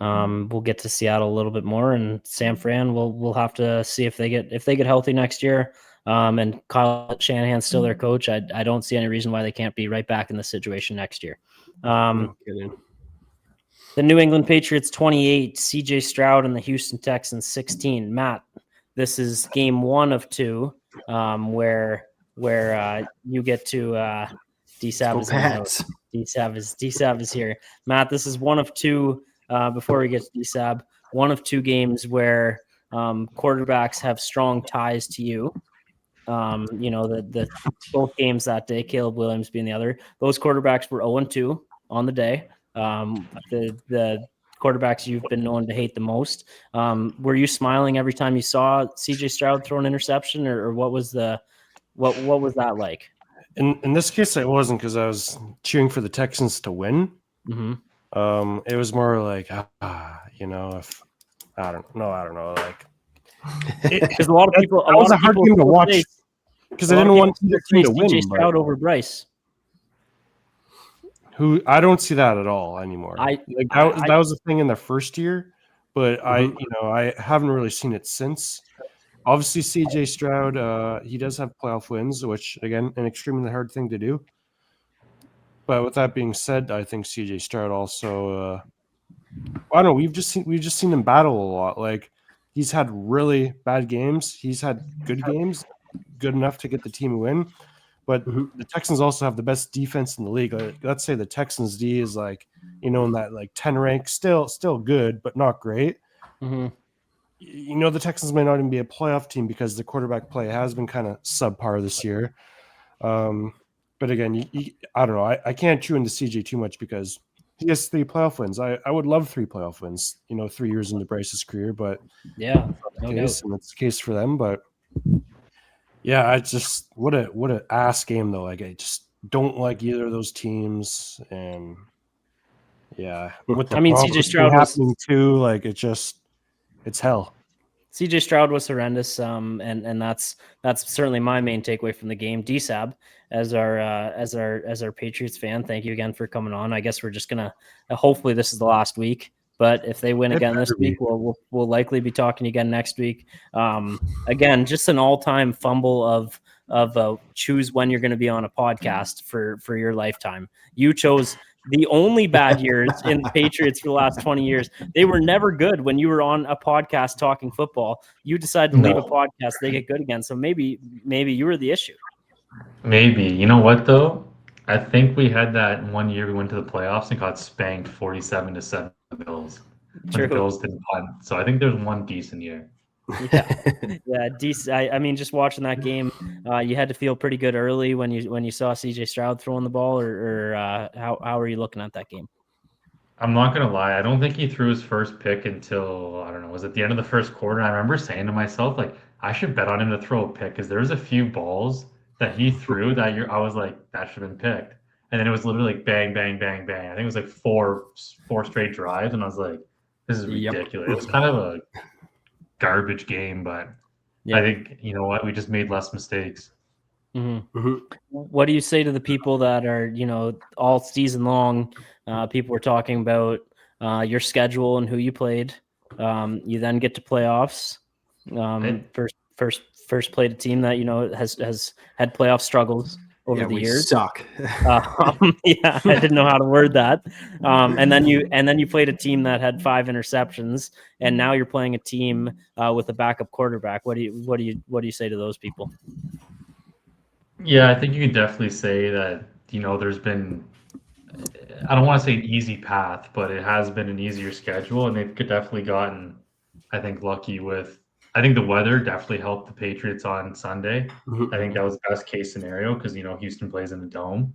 We'll get to Seattle a little bit more, and San Fran. We'll have to see if they get healthy next year. And Kyle Shanahan's still their coach. I don't see any reason why they can't be right back in this situation next year. The New England Patriots 28, CJ Stroud and the Houston Texans 16. Matt, this is game 1 of 2, where you get to DSAB is here. Matt, this is 1 of 2. Before we get to DSAB, 1 of 2 games where quarterbacks have strong ties to you. The both games that day, Caleb Williams being the other. Those quarterbacks were 0-2 on the day. The quarterbacks you've been known to hate the most. Were you smiling every time you saw CJ Stroud throw an interception, or what was that like? In this case, it wasn't because I was cheering for the Texans to win. Mm-hmm. It was more like, if I don't know, like because a lot of people a hard game to watch. because I didn't want the team to win. CJ Stroud over Bryce. Who I don't see that at all anymore. That was a thing in the first year, but I haven't really seen it since. Obviously, CJ Stroud, he does have playoff wins, which again, an extremely hard thing to do. But with that being said, I think CJ Stroud also. I don't know. We've just seen him battle a lot. Like he's had really bad games. He's had good games, good enough to get the team a win. But the Texans also have the best defense in the league. Like, let's say the Texans D is like, in that like 10 rank, still good, but not great. Mm-hmm. The Texans may not even be a playoff team because the quarterback play has been kind of subpar this year. But again, I don't know. I can't chew into CJ too much because he has 3 playoff wins. I would love 3 playoff wins, 3 years into Bryce's career, but yeah, and it's the case for them. But yeah, I just what a ass game though. Like I just don't like either of those teams, and yeah, CJ Stroud happening too. Like it's hell. CJ Stroud was horrendous, and that's certainly my main takeaway from the game. DSAB, as our Patriots fan, thank you again for coming on. I guess we're just gonna hopefully this is the last week, but if they win again this week, we'll likely be talking again next week. Again, just an all-time fumble of choose when you're going to be on a podcast for your lifetime. You chose the only bad years in the Patriots for the last 20 years. They were never good when you were on a podcast talking football. You decided to leave a podcast, they get good again. So maybe you were the issue. Maybe. You know what, though? I think we had that one year we went to the playoffs and got spanked 47-7 the Bills. True. The Bills didn't punt. So I think there's one decent year. Yeah, decent. I mean, just watching that game, you had to feel pretty good early when you saw CJ Stroud throwing the ball, or how are you looking at that game? I'm not gonna lie, I don't think he threw his first pick until I don't know, was it the end of the first quarter? I remember saying to myself, like, I should bet on him to throw a pick because there was a few balls that he threw that year. I was like, that should have been picked, and then it was literally like bang, bang, bang, bang. I think it was like four straight drives, and I was like, this is ridiculous. It was kind of a garbage game, but I think you know what, we just made less mistakes. What do you say to the people that are all season long people were talking about your schedule and who you played, you then get to playoffs, first played a team that has had playoff struggles over the years. Suck. I didn't know how to word that. And then you played a team that had 5 interceptions, and now you're playing a team with a backup quarterback. What do you say to those people? Yeah, I think you can definitely say that there's been, I don't want to say an easy path, but it has been an easier schedule, and they've definitely gotten, I think, lucky with. I think the weather definitely helped the Patriots on Sunday. I think that was the best case scenario because Houston plays in the dome,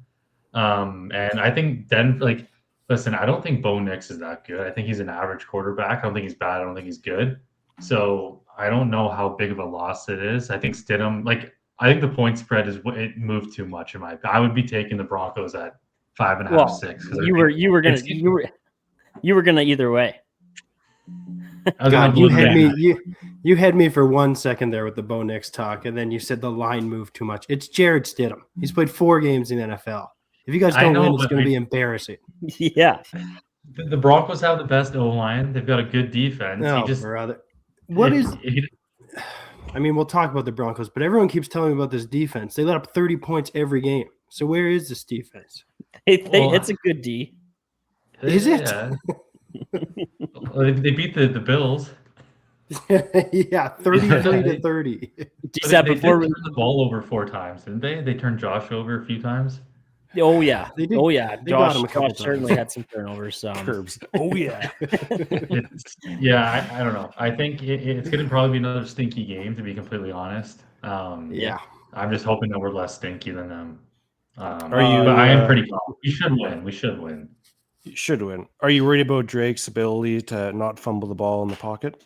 and I think listen, I don't think Bo Nix is that good. I think he's an average quarterback. I don't think he's bad. I don't think he's good. So I don't know how big of a loss it is. I think Stidham, I think the point spread it moved too much in my opinion. I would be taking the Broncos at 5.5, 6. You were gonna either way. God, you had me for 1 second there with the Bo Nix talk, and then you said the line moved too much. It's Jared Stidham. He's played 4 games in the NFL. If you guys don't win, it's going to be embarrassing. Yeah. The Broncos have the best O-line. They've got a good defense. Brother. I mean, we'll talk about the Broncos, but everyone keeps telling me about this defense. They let up 30 points every game. So where is this defense? It's a good D. Is it? Well, they beat the Bills. Yeah, 33-30. They turned the ball over 4 times, didn't they? They turned Josh over a few times. Oh yeah, they did. Josh certainly had some turnovers. Curbs. Oh yeah. I don't know. I think it's going to probably be another stinky game, to be completely honest. I'm just hoping that we're less stinky than them. But I am pretty confident. We should win. You should win. Are you worried about Drake's ability to not fumble the ball in the pocket?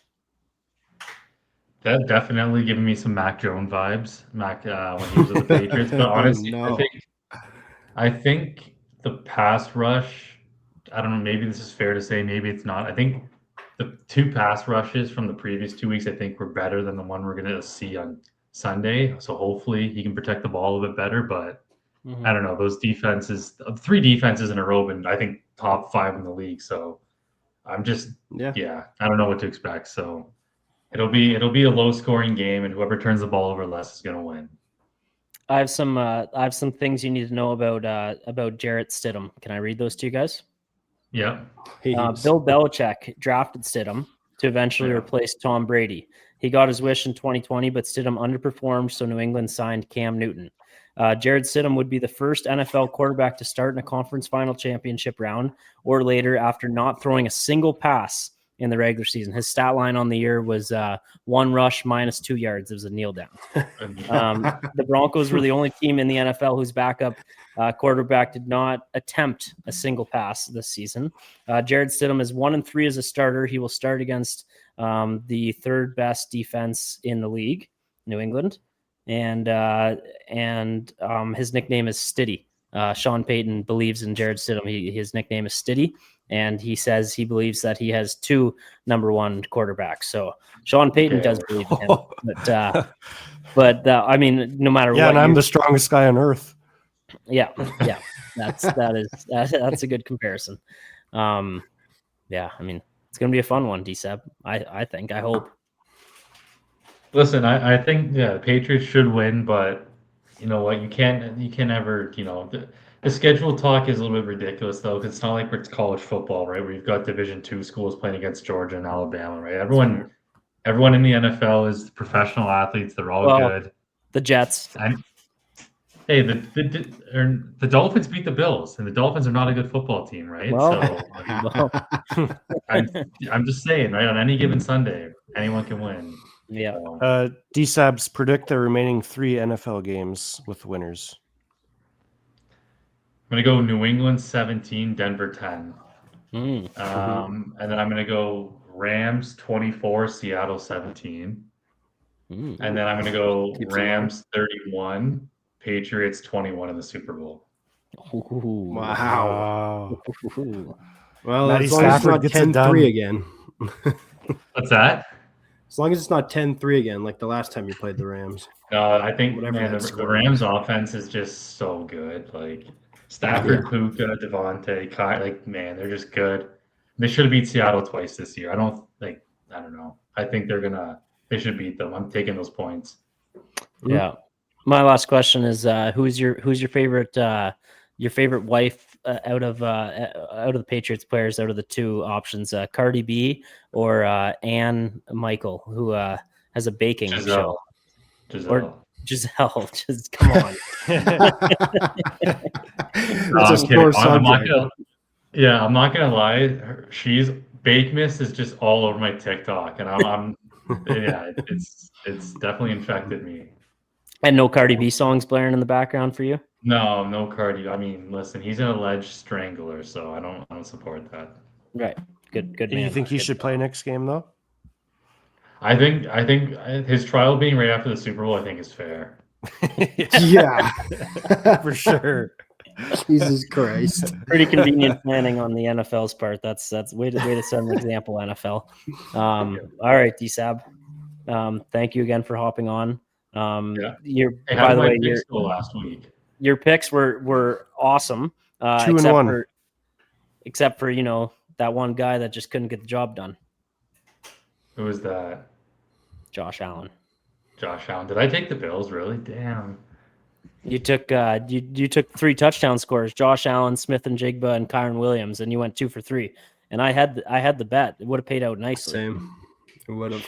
That definitely giving me some Mac Jones vibes. Mac when he was with the Patriots. But honestly, I think the pass rush, I don't know, maybe this is fair to say, maybe it's not. I think the 2 pass rushes from the previous 2 weeks, I think, were better than the one we're going to see on Sunday, so hopefully he can protect the ball a bit better. But I don't know, those defenses, 3 defenses in a row, and I think top 5 in the league. So I'm just I don't know what to expect. So it'll be a low scoring game, and whoever turns the ball over less is going to win. I have some things you need to know about Jarrett Stidham. Can I read those to you guys? Yeah. Bill Belichick drafted Stidham to eventually replace Tom Brady. He got his wish in 2020, but Stidham underperformed, so New England signed Cam Newton. Jared Stidham would be the first NFL quarterback to start in a conference final championship round or later after not throwing a single pass in the regular season. His stat line on the year was 1 rush minus 2 yards. It was a kneel down. The Broncos were the only team in the NFL whose backup quarterback did not attempt a single pass this season. Jared Stidham is 1-3 as a starter. He will start against the 3rd best defense in the league, New England, and his nickname is Stiddy. Sean Payton believes in Jared Stidham. His nickname is Stiddy, and he says he believes that he has 2 number 1 quarterbacks. So Sean Payton does believe in him, but I mean, no matter what. Yeah, and I'm the strongest guy on earth. Yeah, that's a good comparison. I mean, it's gonna be a fun one, D-Seb. I think. I hope. Listen, I think the Patriots should win, but you know what? You can't ever, the schedule talk is a little bit ridiculous though, because it's not like it's college football, right? Where you've got Division II schools playing against Georgia and Alabama, right? Everyone in the NFL is professional athletes. They're all good. The Jets. Hey, the Dolphins beat the Bills, and the Dolphins are not a good football team, right? I'm just saying, right? On any given Sunday, anyone can win. Yeah. D-Sabs, predict the remaining 3 NFL games with winners. I'm going to go New England 17, Denver 10. And then I'm going to go Rams 24, Seattle 17. And then I'm going to go Rams 31, Patriots 21 in the Super Bowl. Wow. Well, Matty as long as it's not 10-3 again. What's that? As long as it's not 10-3 again, like the last time you played the Rams. I think the Rams offense is just so good. Like Stafford, Puka, Devontae, like man, they're just good. They should have beat Seattle twice this year. I don't know. I think they should beat them. I'm taking those points. Yeah. My last question is who's your favorite wife out of the Patriots players, out of the 2 options, Cardi B or Ann Michael, who has a baking show. Giselle. Just come on. I'm not gonna lie. She's Bake Miss is just all over my TikTok, and I'm it's definitely infected me. And no Cardi B songs blaring in the background for you? No Cardi. I mean, listen, he's an alleged strangler, so I don't support that. Right. Good man. You think he should play next game though? I think his trial being right after the Super Bowl, I think is fair. Yeah, for sure. Jesus Christ! Pretty convenient planning on the NFL's part. That's way to set an example, NFL. All right, D-Sab. Thank you again for hopping on. By the way, last week. Your picks were awesome. 2-1. Except for that one guy that just couldn't get the job done. Who was that? Josh Allen. Did I take the Bills? Really? Damn. You took you took 3 touchdown scores: Josh Allen, Smith and Jigba, and Kyron Williams, and you went 2 for 3. And I had the bet. It would have paid out nicely. Same. It would have.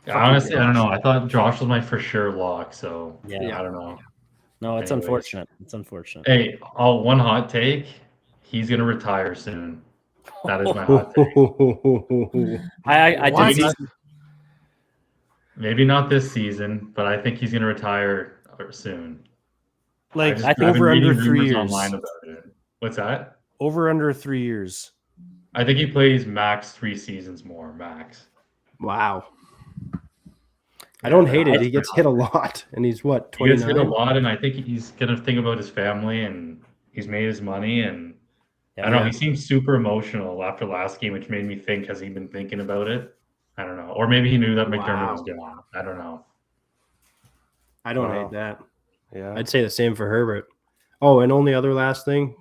Honestly, I don't know. I thought Josh was my for sure lock, so I don't know. No, it's unfortunate. It's unfortunate. Hey, one hot take. He's gonna retire soon. That is my hot take. I did. Maybe not this season, but I think he's gonna retire soon. Like I think over under 3 years. Online about it. What's that? Over under 3 years. I think he plays max 3 seasons more. Max. Wow. I don't hate it. He gets hit a lot, and he's what, 29? He gets hit a lot, and I think he's gonna think about his family, and he's made his money, and I don't know. He seems super emotional after last game, which made me think, has he been thinking about it? I don't know. Or maybe he knew that McDermott was gone. I don't know. I don't hate that. Yeah. I'd say the same for Herbert. Oh, and only other last thing,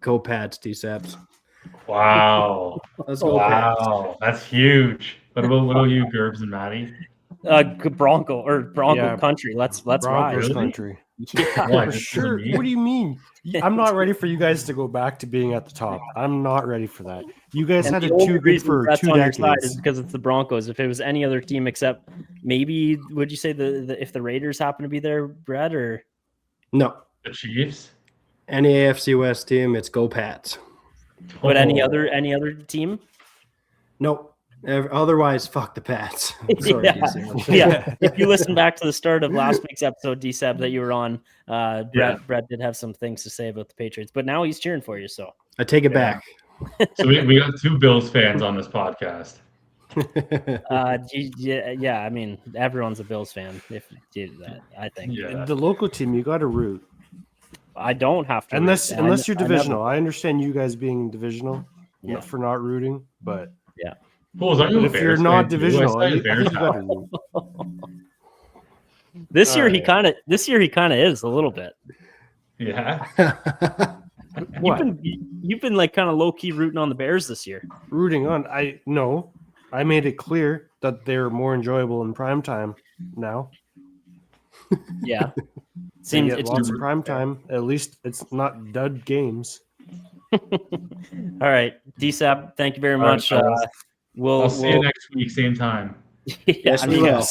go Pats, D-Saps. Wow. Let's go Pats. Wow. That's huge. What about you, Gerbs and Maddie? Bronco country. Let's Broncos ride. Really? country. Yeah. Why, For just sure. me? What do you mean? I'm not ready for you guys to go back to being at the top. I'm not ready for that. You guys And had the it only too good reason for Brett's 2 on your side is decades. because it's the Broncos. If it was any other team except maybe, would you say if the Raiders happen to be there, Brett, or No. The Chiefs? Any AFC West team, it's go Pats. but any Oh. other team? Nope. Otherwise, fuck the Pats. Sorry, Yeah. D-Saps. Yeah. If you listen back to the start of last week's episode, D-Sab, that you were on, Brett did have some things to say about the Patriots, but now he's cheering for you. So I take it back. So we got 2 Bills fans on this podcast. yeah, I mean, everyone's a Bills fan if you do that, I think. Yeah. The local team, you got to root. I don't have to Unless root. you're divisional. I understand you guys being divisional Yeah. for not rooting, but Fools, are you but a if Bears you're not fan too? divisional, I I saw think Bears you got to root. This year Alright. he kind of is a little bit. Yeah. What? You've been like kind of low key rooting on the Bears this year. Rooting on? I made it clear that they're more enjoyable in prime time now. Yeah, They get lots of prime time. At least it's not dud games. All right, DSAP, thank you very much. Right, We'll I'll see you next week, same time. Yes, we will.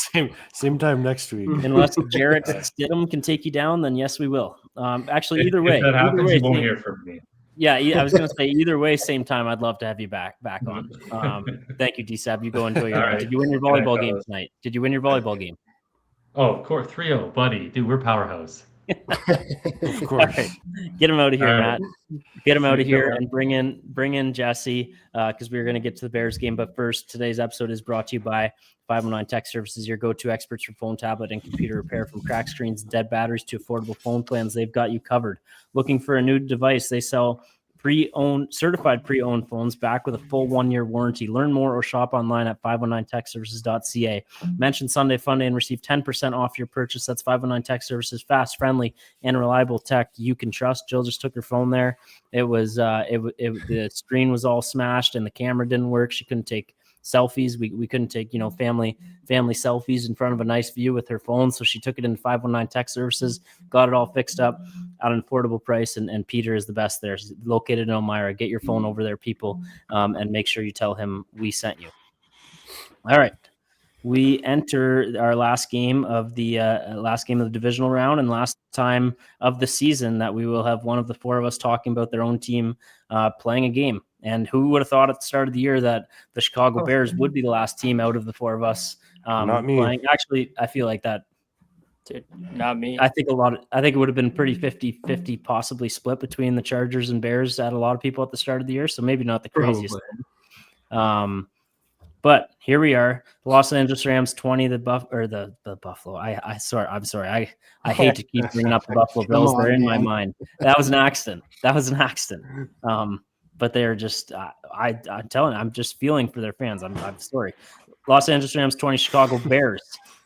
Same time next week. Unless Jarrett Stidham can take you down, then yes, we will. Actually, either If way, that happens, you won't same- hear from me. Yeah, I was going to say either way, same time. I'd love to have you back on. Thank you, DSAP. You go enjoy your. All right. Did you win your Good night, volleyball game fellas. tonight? Did you win your volleyball game? Oh, of course, 3-0, buddy. Dude, we're powerhouse. Of course. All right. Get him out of here, All right. Matt. Get him out of See you, here Matt. and bring in Jesse because we're going to get to the Bears game. But first, today's episode is brought to you by 509 Tech Services, your go-to experts for phone, tablet, and computer repair. From cracked screens, dead batteries to affordable phone plans, they've got you covered. Looking for a new device? They sell certified pre-owned phones back with a full 1-year warranty. Learn more or shop online at 509techservices.ca. Mention Sunday Funday and receive 10% off your purchase. That's 509 Tech Services, fast, friendly, and reliable tech you can trust. Jill just took her phone there. It was the screen was all smashed and the camera didn't work. She couldn't take selfies. We couldn't take, family selfies in front of a nice view with her phone. So she took it into 519 Tech Services, got it all fixed up at an affordable price. And Peter is the best there. He's located in Elmira. Get your phone over there, people, and make sure you tell him we sent you. All right. We enter our last game of the divisional round and last time of the season that we will have one of the 4 of us talking about their own team playing a game. And who would have thought at the start of the year that the Chicago Bears would be the last team out of the 4 of us Not me. playing? Actually, I feel like that. Dude, not me. I think it would have been pretty 50-50 possibly split between the Chargers and Bears at a lot of people at the start of the year. So maybe not the craziest thing. But here we are, the Los Angeles Rams 20, the Buffalo. I'm sorry. I hate to keep bringing up the Buffalo Bills. They're in my mind. That was an accident. But they're just, I'm telling you, I'm just feeling for their fans. I'm sorry. Los Angeles Rams 20, Chicago Bears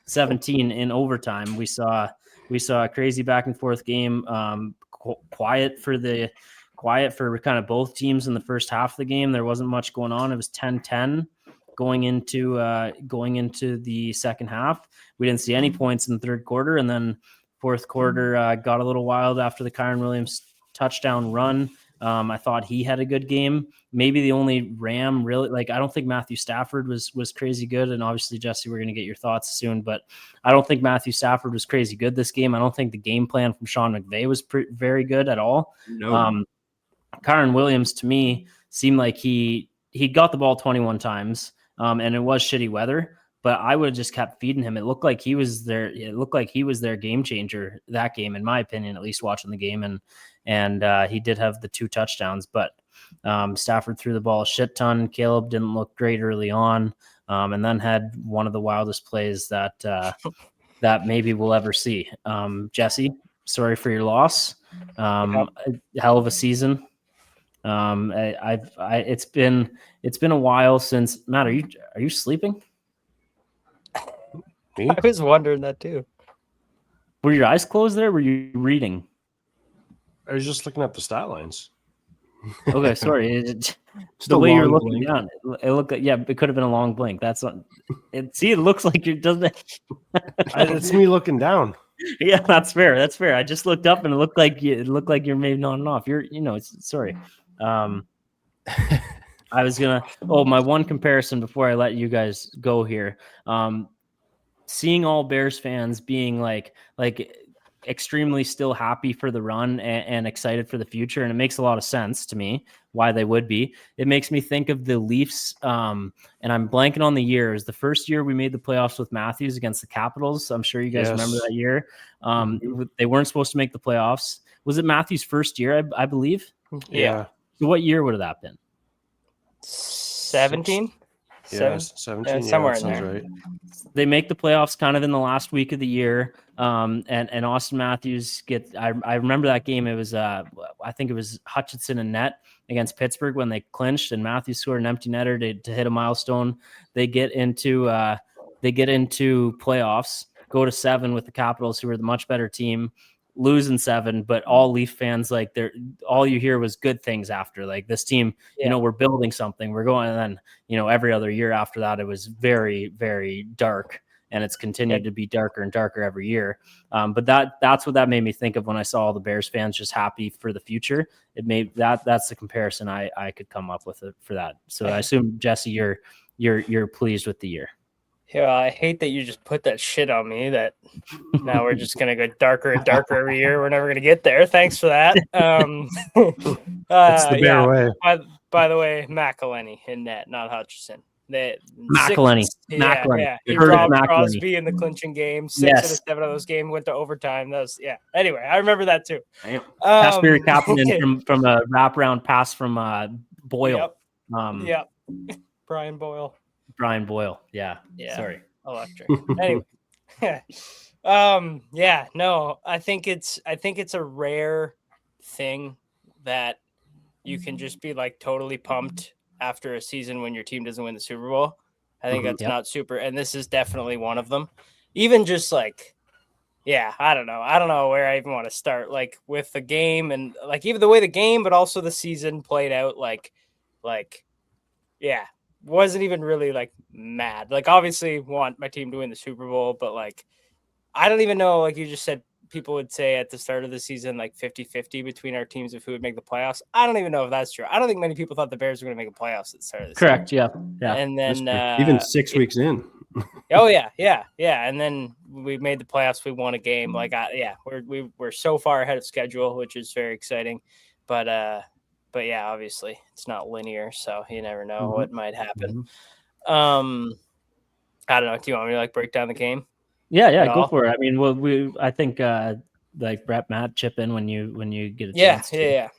17 in overtime. We saw a crazy back and forth game. Quiet for kind of both teams in the first half of the game. There wasn't much going on. It was 10-10 going into the second half. We didn't see any points in the third quarter, and then fourth quarter got a little wild after the Kyren Williams touchdown run. I thought he had a good game. Maybe the only Ram really, I don't think Matthew Stafford was crazy good. And obviously, Jesse, we're going to get your thoughts soon, but I don't think Matthew Stafford was crazy good this game. I don't think the game plan from Sean McVay was very good at all. No. Kyren Williams, to me, seemed like he got the ball 21 times, and it was shitty weather, but I would have just kept feeding him. It looked like he was their game changer that game, in my opinion, at least watching the game. And he did have the 2 touchdowns, but Stafford threw the ball a shit ton. Caleb didn't look great early on, and then had one of the wildest plays that maybe we'll ever see. Jesse, sorry for your loss. Hell of a season. It's been a while since Matt. Are you sleeping? Me? I was wondering that too. Were your eyes closed there? Were you reading? I was just looking at the stat lines. Okay, sorry. Just The a way you're long looking blink. down, it looked like, yeah, it could have been a long blink. That's not it. See, it looks like you're doesn't. It's me looking down. Yeah, that's fair. That's fair. I just looked up and it looked like you're maybe nodding off. Sorry. I was gonna. Oh, my one comparison before I let you guys go here. Seeing all Bears fans being like extremely still happy for the run and excited for the future, and it makes a lot of sense to me why they would be. It makes me think of the Leafs, and I'm blanking on the year. It was the first year we made the playoffs with Matthews against the Capitals. I'm sure you guys remember that year. They weren't supposed to make the playoffs. Was it Matthews' first year, I believe? Yeah. So what year would have that been? 17? Yeah, 17. Somewhere that in sounds there. right. They make the playoffs kind of in the last week of the year. And Austin Matthews I remember that game. It was, I think it was Hutchinson and net against Pittsburgh when they clinched, and Matthews scored an empty netter to hit a milestone. They get into playoffs, go to 7 with the Capitals, who were the much better team, lose in 7, but all Leaf fans, like, all you hear was good things after, like, this team, we're building something, we're going. And then, every other year after that, it was very, very dark, and it's continued to be darker and darker every year. But that's what that made me think of when I saw all the Bears fans just happy for the future. It made that's the comparison I could come up with for that. So I assume, Jesse, you're pleased with the year. Yeah, I hate that you just put that shit on me, that now we're just going to go darker and darker every year. We're never going to get there. Thanks for that. It's the Bear way. By the way, McElhenney in net, not Hutchison. McElhenney. Yeah. He robbed Crosby in the clinching game. 6 out of 7 of those games went to overtime. Anyway, I remember that too. Kasperi Kapanen from a wraparound pass from Boyle. Yep. Brian Boyle. Yeah. Sorry. Electric. Anyway. I think it's a rare thing that you can just be like totally pumped after a season when your team doesn't win the Super Bowl. I think that's not super, and this is definitely one of them. Even just like, I don't know where I even want to start, like with the game, and like even the way the game, but also the season played out, wasn't even really like mad. Like, obviously want my team to win the Super Bowl, but like, I don't even know, like you just said, people would say at the start of the season, like 50-50 between our teams of who would make the playoffs. I don't even know if that's true. I don't think many people thought the Bears were going to make the playoffs at the start of the season. Correct. Yeah. And then even 6 weeks in. Yeah. And then we made the playoffs. We won a game. Like, we're so far ahead of schedule, which is very exciting. But yeah, obviously it's not linear, so you never know what might happen. I don't know. Do you want me to like break down the game? Yeah, go for it. I mean, I think like Brett, Matt, chip in when you get a chance. Yeah.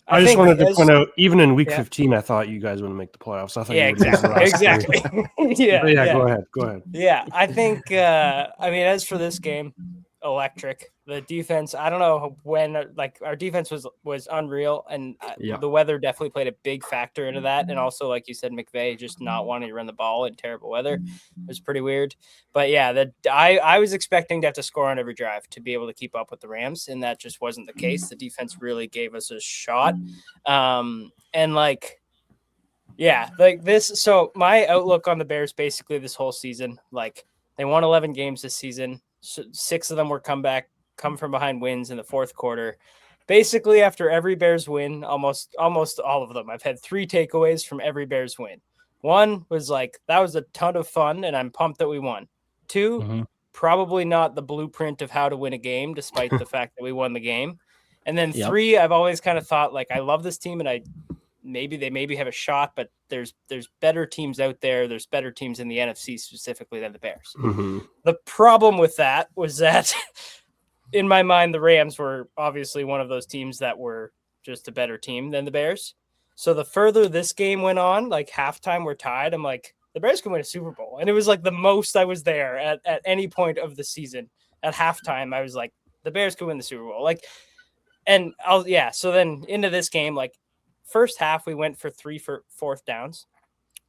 I just wanted to point out, even in week 15, I thought you guys wouldn't make the playoffs. I thought exactly. Go ahead. Yeah, I think. As for this game, electric. The defense, I don't know when, like, our defense was unreal, and the weather definitely played a big factor into that. And also, like you said, McVay just not wanting to run the ball in terrible weather was pretty weird. But yeah, I was expecting to have to score on every drive to be able to keep up with the Rams, and that just wasn't the case. The defense really gave us a shot. So my outlook on the Bears basically this whole season, like, they won 11 games this season. 6 of them were come from behind wins in the fourth quarter. Basically, after every Bears win, almost all of them, I've had 3 takeaways from every Bears win. One was like, that was a ton of fun, and I'm pumped that we won. 2, probably not the blueprint of how to win a game, despite the fact that we won the game. And then 3, I've always kind of thought, like, I love this team, and they maybe have a shot, but there's better teams out there. There's better teams in the NFC specifically than the Bears. The problem with that was that in my mind, the Rams were obviously one of those teams that were just a better team than the Bears. So the further this game went on, like halftime, we're tied. I'm like, the Bears can win a Super Bowl. And it was like the most I was there at any point of the season. At halftime, I was like, the Bears could win the Super Bowl. Like, and so then into this game, like, first half, we went for 3 fourth downs.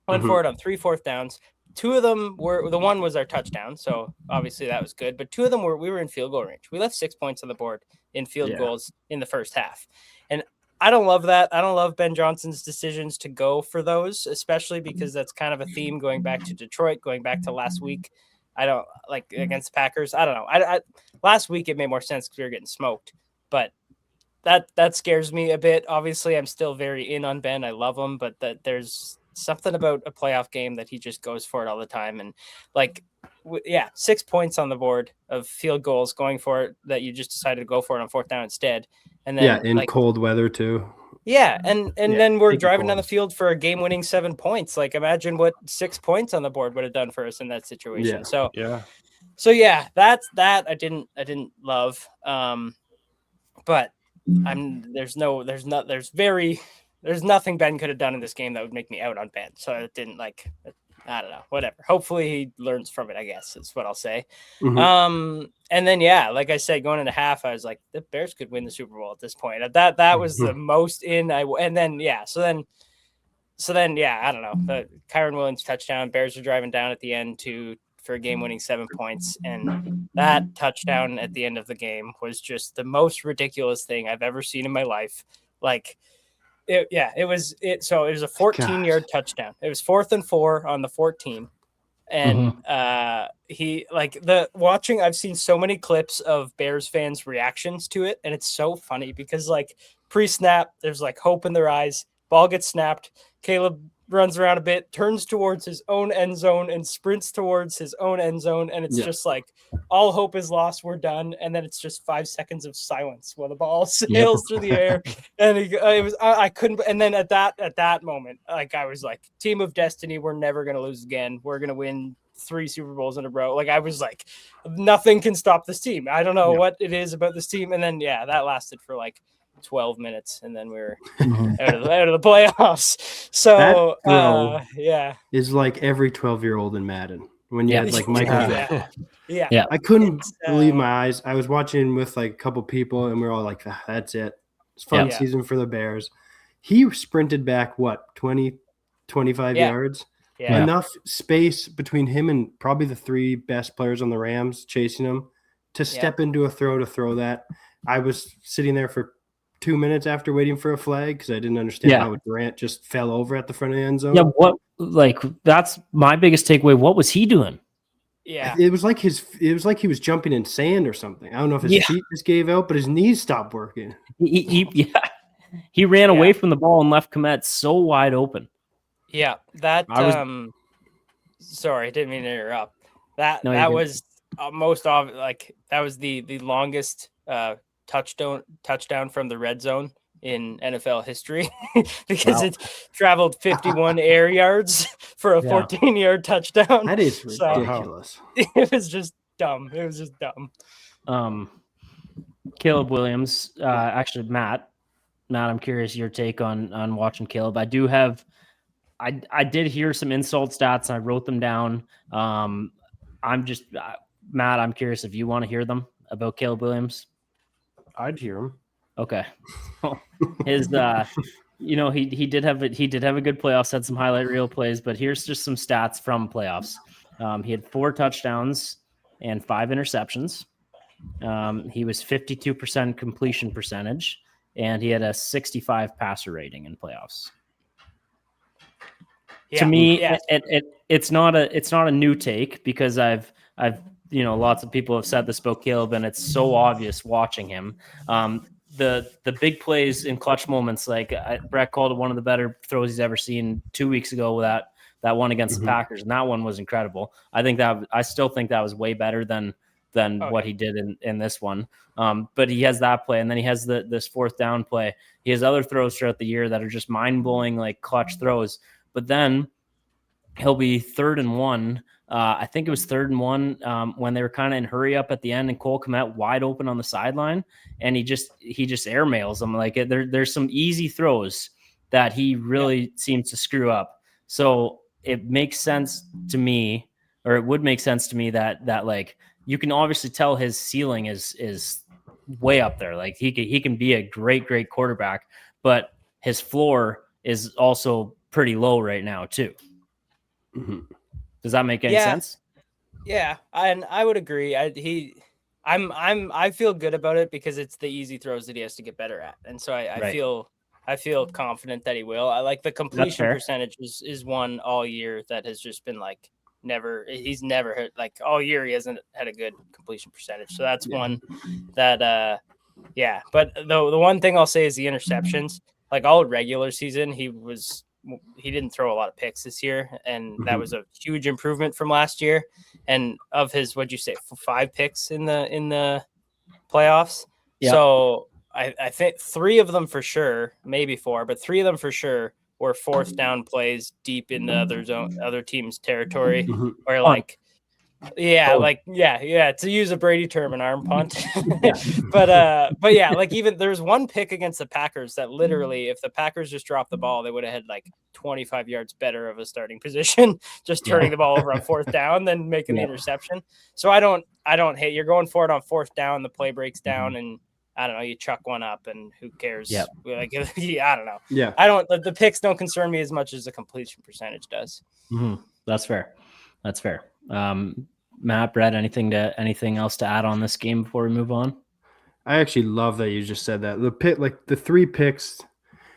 Went for it on 3 fourth downs. two of them were, the one was our touchdown, so obviously that was good. But two of them we were in field goal range. We left 6 points on the board in field goals in the first half, and I don't love that. I don't love Ben Johnson's decisions to go for those, especially because that's kind of a theme going back to Detroit, going back to last week. I don't like against the Packers. I don't know. I last week it made more sense because we were getting smoked, but that scares me a bit. Obviously, I'm still very in on Ben. I love him, but that there's something about a playoff game that he just goes for it all the time. And 6 points on the board of field goals going for it that you just decided to go for it on fourth down instead. And then in cold weather too. Yeah, and then we're driving down the field for a game-winning 7 points. Like, imagine what 6 points on the board would have done for us in that situation. Yeah. So that's that. I didn't love. But there's nothing Ben could have done in this game that would make me out on Ben. So it didn't I don't know, whatever. Hopefully he learns from it, I guess is what I'll say. Mm-hmm. And then, like I said, going into half, I was like, the Bears could win the Super Bowl at this point. That was the most I don't know. The Kyron Williams touchdown, Bears are driving down at the end for a game-winning 7 points. And that touchdown at the end of the game was just the most ridiculous thing I've ever seen in my life. It was a 14-yard touchdown. It was 4th and 4 on the 14. And I've seen so many clips of Bears fans' reactions to it, and it's so funny because pre-snap, there's hope in their eyes. Ball gets snapped. Caleb runs around a bit, turns towards his own end zone and sprints towards his own end zone. And it's just all hope is lost. We're done. And then it's just 5 seconds of silence while the ball sails through the air. And I couldn't. And then at that moment, I was like, team of destiny. We're never going to lose again. We're going to win 3 Super Bowls in a row. I was like, nothing can stop this team. I don't know what it is about this team. And then, that lasted for 12 minutes, and then we were out of the playoffs. So is like every 12-year-old in Madden when you had Michael Vick. Yeah. I couldn't believe my eyes. I was watching with a couple people, and we were all like, that's it. It's fun season for the Bears. He sprinted back 20, 25 yards. Yeah. Enough space between him and probably the 3 best players on the Rams chasing him to step into a throw to throw that. I was sitting there for 2 minutes after waiting for a flag because I didn't understand how Durant just fell over at the front of the end zone. Yeah, that's my biggest takeaway. What was he doing? Yeah, it was like he was jumping in sand or something. I don't know if his feet just gave out, but his knees stopped working. He ran away from the ball and left Komet so wide open. Yeah, that sorry, I didn't mean to interrupt. That was most obvious. That was the longest touchdown from the red zone in NFL history because it traveled 51 air yards for a 14-yard touchdown. That is ridiculous. It was just dumb. Caleb Williams, actually, Matt, I'm curious your take on watching Caleb. I did hear some insult stats and I wrote them down. Matt, I'm curious if you want to hear them about Caleb Williams. I'd hear him. Okay. His he did have a good playoffs, had some highlight reel plays, but here's just some stats from playoffs. He had 4 touchdowns and 5 interceptions. He was 52% completion percentage, and he had a 65 passer rating in playoffs. To me, it's not a new take because I've lots of people have said this about Caleb, and it's so obvious watching him. The big plays in clutch moments, Brett called it one of the better throws he's ever seen 2 weeks ago with that one against the Packers, and that one was incredible. I still think that was way better than what he did in this one. But he has that play, and then he has this 4th down play. He has other throws throughout the year that are just mind-blowing, clutch throws. But then he'll be 3rd and 1. I think it was 3rd and 1 when they were kind of in hurry up at the end, and Cole Kmet wide open on the sideline, and he just airmails them. There's some easy throws that he really seems to screw up. So it makes sense to me, or it would make sense to me that you can obviously tell his ceiling is way up there. He can be a great quarterback, but his floor is also pretty low right now too. Mm-hmm. Does that make any sense? Yeah, and I would agree. I feel good about it because it's the easy throws that he has to get better at, and so I feel confident that he will. I like the completion percentage is one all year that has just been like he's never hit, like all year he hasn't had a good completion percentage. So that's one that but the one thing I'll say is the interceptions. Like all regular season, he didn't throw a lot of picks this year, and that was a huge improvement from last year. And of his, what'd you say, 5 picks in the playoffs? Yep. So I think 3 of them for sure, maybe 4, but 3 of them for sure were 4th down plays deep in the other team's territory, or like. To use a Brady term, an arm punt. but yeah, like even there's one pick against the Packers that literally, if the Packers just dropped the ball, they would have had like 25 yards better of a starting position, just turning the ball over on 4th down than making the interception. So I don't hate, you're going for it on 4th down, the play breaks down, and I don't know, you chuck one up and who cares? Yep. Like, I don't know. Yeah. The picks don't concern me as much as the completion percentage does. That's fair. Matt, Brett, anything else to add on this game before we move on? I actually love that you just said that. The 3 picks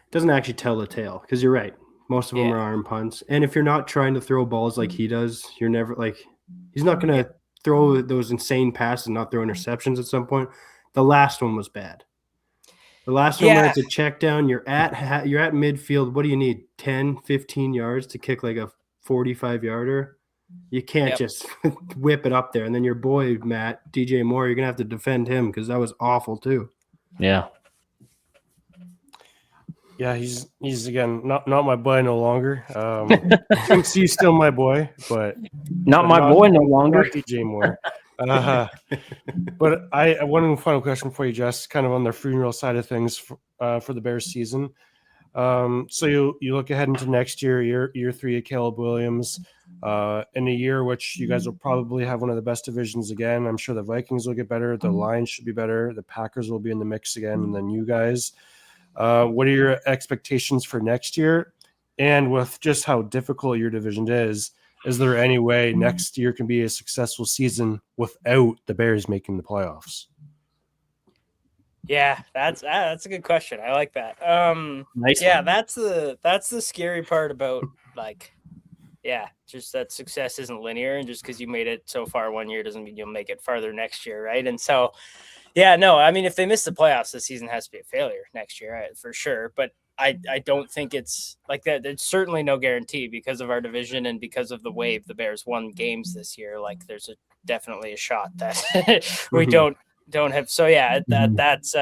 doesn't actually tell the tale, because you're right. Most of them are arm punts. And if you're not trying to throw balls like he does, you're never like, he's not going to throw those insane passes and not throw interceptions at some point. The last one was bad. The last one where it's a check down, you're at midfield. What do you need? 10, 15 yards to kick like a 45-yarder? You can't just whip it up there. And then your boy, Matt, DJ Moore, you're going to have to defend him because that was awful too. Yeah. Yeah, he's again, not my boy no longer. Thinks he's still my boy, but not my boy no longer. DJ Moore. But one final question for you, Jess, kind of on the funeral side of things for the Bears season. So you look ahead into next year, year 3 of Caleb Williams, in a year which you guys will probably have one of the best divisions again. I'm sure the Vikings will get better. The Lions should be better. The Packers will be in the mix again, and then you guys. What are your expectations for next year? And with just how difficult your division is there any way next year can be a successful season without the Bears making the playoffs? Yeah, that's a good question. I like that. Nice. Yeah, that's the scary part about just that success isn't linear, and just because you made it so far one year doesn't mean you'll make it farther next year, right? And so, I mean, if they miss the playoffs, the season has to be a failure next year, right, for sure. But I don't think it's like that. There's certainly no guarantee because of our division and because of the way the Bears won games this year. Like, there's definitely a shot that we don't have. So that's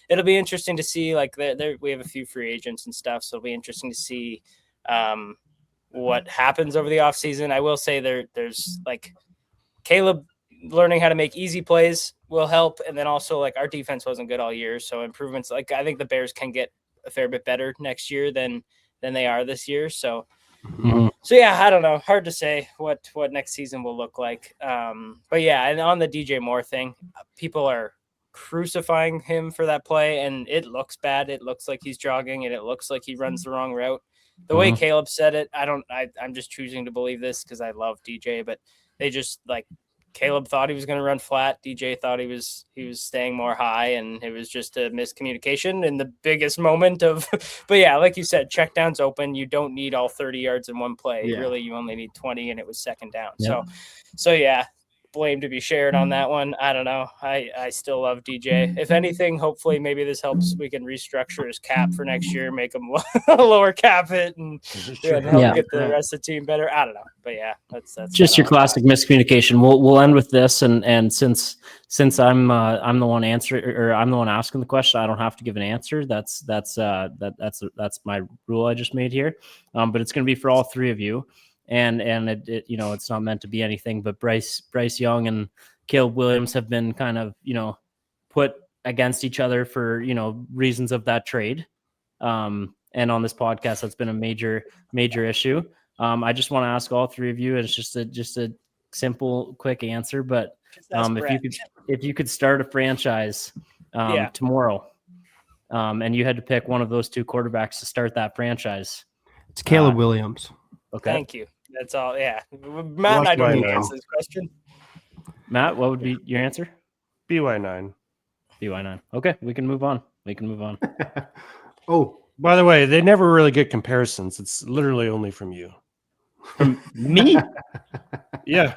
it'll be interesting to see. Like, we have a few free agents and stuff, so it'll be interesting to see what happens over the offseason. I will say there's like Caleb learning how to make easy plays will help, and then also like our defense wasn't good all year, so improvements. Like, I think the Bears can get a fair bit better next year than they are this year. So I don't know. Hard to say what next season will look like. But yeah, and on the DJ Moore thing, people are crucifying him for that play, and it looks bad. It looks like he's jogging, and it looks like he runs the wrong route. The way Caleb said it, I'm just choosing to believe this because I love DJ, but they just like Caleb thought he was going to run flat. DJ thought he was staying more high, and it was just a miscommunication in the biggest moment of. But yeah, like you said, check downs open. You don't need all 30 yards in one play. Yeah. Really, you only need 20, and it was 2nd down. Yep. So yeah, blame to be shared on that one. I don't know. I still love DJ. If anything, hopefully maybe this helps. We can restructure his cap for next year, make him lower cap it, and help get the rest of the team better. I don't know, but yeah, that's just your classic miscommunication. We'll end with this, and since I'm the one answering, or I'm the one asking the question, I don't have to give an answer. That's my rule I just made here. But it's going to be for all 3 of you. And it it's not meant to be anything, but Bryce Young and Caleb Williams have been kind of, put against each other for, reasons of that trade. And on this podcast, that's been a major issue. I just want to ask all 3 of you, and it's just a simple, quick answer, but if you could start a franchise tomorrow, and you had to pick one of those 2 quarterbacks to start that franchise, it's Caleb Williams. Okay. Thank you. That's all. Yeah, Matt and I don't need to answer this question. Matt, what would be your answer? BY9. BY9. Okay, we can move on. Oh, by the way, they never really get comparisons. It's literally only from you. From me? Yeah.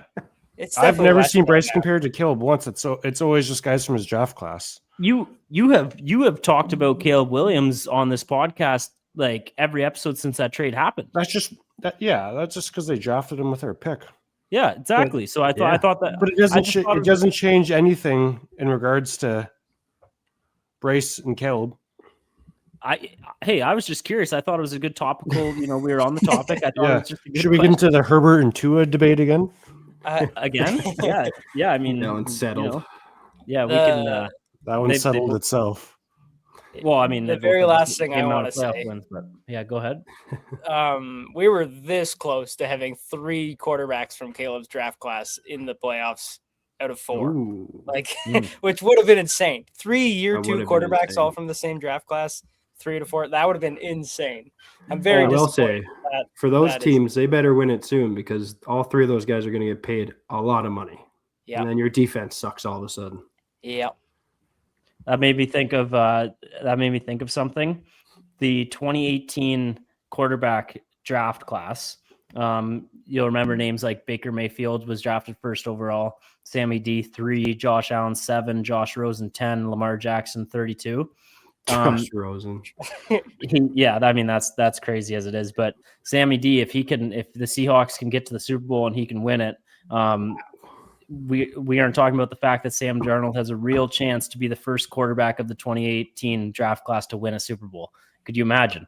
I've never seen Bryce compared to Caleb once. It's always just guys from his draft class. You have talked about Caleb Williams on this podcast like every episode since that trade happened. That's just because they drafted him with their pick. Yeah, exactly. So I thought that, but it doesn't change anything in regards to Bryce and Caleb. I was just curious. I thought it was a good topical. We were on the topic. I thought it was just a good Should we get into the Herbert and Tua debate again? Again? Yeah. I mean, that one's settled. Yeah, we can. That one settled itself. Well, I mean, the very last thing I want to say. But yeah, go ahead. We were this close to having 3 quarterbacks from Caleb's draft class in the playoffs out of 4. Ooh. Which would have been insane. 3 year 2 quarterbacks all from the same draft class, 3 to 4. That would have been insane. I'm very disappointed. For those teams, they better win it soon because all 3 of those guys are going to get paid a lot of money. Yeah, and then your defense sucks all of a sudden. Yeah. That made me think of something. The 2018 quarterback draft class. You'll remember names like Baker Mayfield was drafted 1st overall, Sammy D 3, Josh Allen 7, Josh Rosen 10, Lamar Jackson 32. Josh Rosen. That's crazy as it is. But Sammy D, if the Seahawks can get to the Super Bowl and he can win it, we aren't talking about the fact that Sam Darnold has a real chance to be the first quarterback of the 2018 draft class to win a Super Bowl. Could you imagine?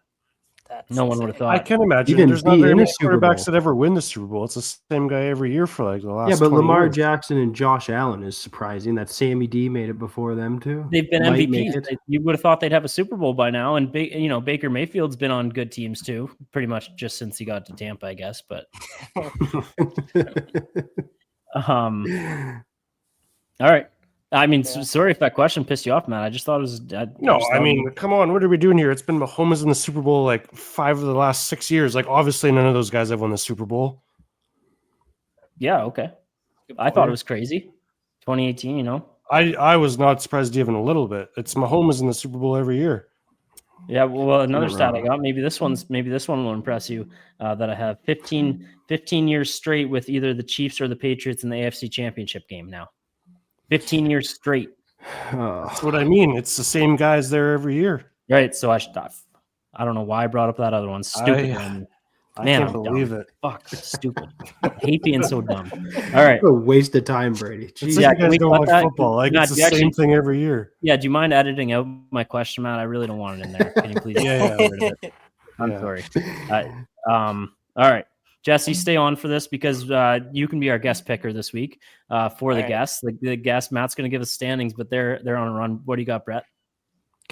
No one would have thought. I can imagine. There's not very many quarterbacks that ever win the Super Bowl. It's the same guy every year for like the last. Yeah, but Lamar years. Jackson and Josh Allen is surprising. That Sammy D made it before them too. They've been MVPs. You would have thought they'd have a Super Bowl by now. And Baker Mayfield's been on good teams too, pretty much just since he got to Tampa, I guess. But all right. I mean, sorry if that question pissed you off, Matt. I just thought it was. Come on. What are we doing here? It's been Mahomes in the Super Bowl like 5 of the last 6 years. Like, obviously, none of those guys have won the Super Bowl. Yeah, okay. I thought it was crazy. 2018, I was not surprised even a little bit. It's Mahomes in the Super Bowl every year. Yeah, well, another stat I got. Maybe this one will impress you. That I have 15 years straight with either the Chiefs or the Patriots in the AFC Championship game now. 15 years straight. That's what I mean. It's the same guys there every year. Right. So I don't know why I brought up that other one. Stupid one. I can't believe it. Fuck, stupid. I hate being so dumb. All right. What a waste of time, Brady. It's like you guys don't watch football. Like, it's the same thing every year. Yeah. Do you mind editing out my question, Matt? I really don't want it in there. Can you please? Yeah. I'm sorry. All right. Jesse, stay on for this because you can be our guest picker this week for the guests. The guest, Matt's going to give us standings, but they're on a run. What do you got, Brett?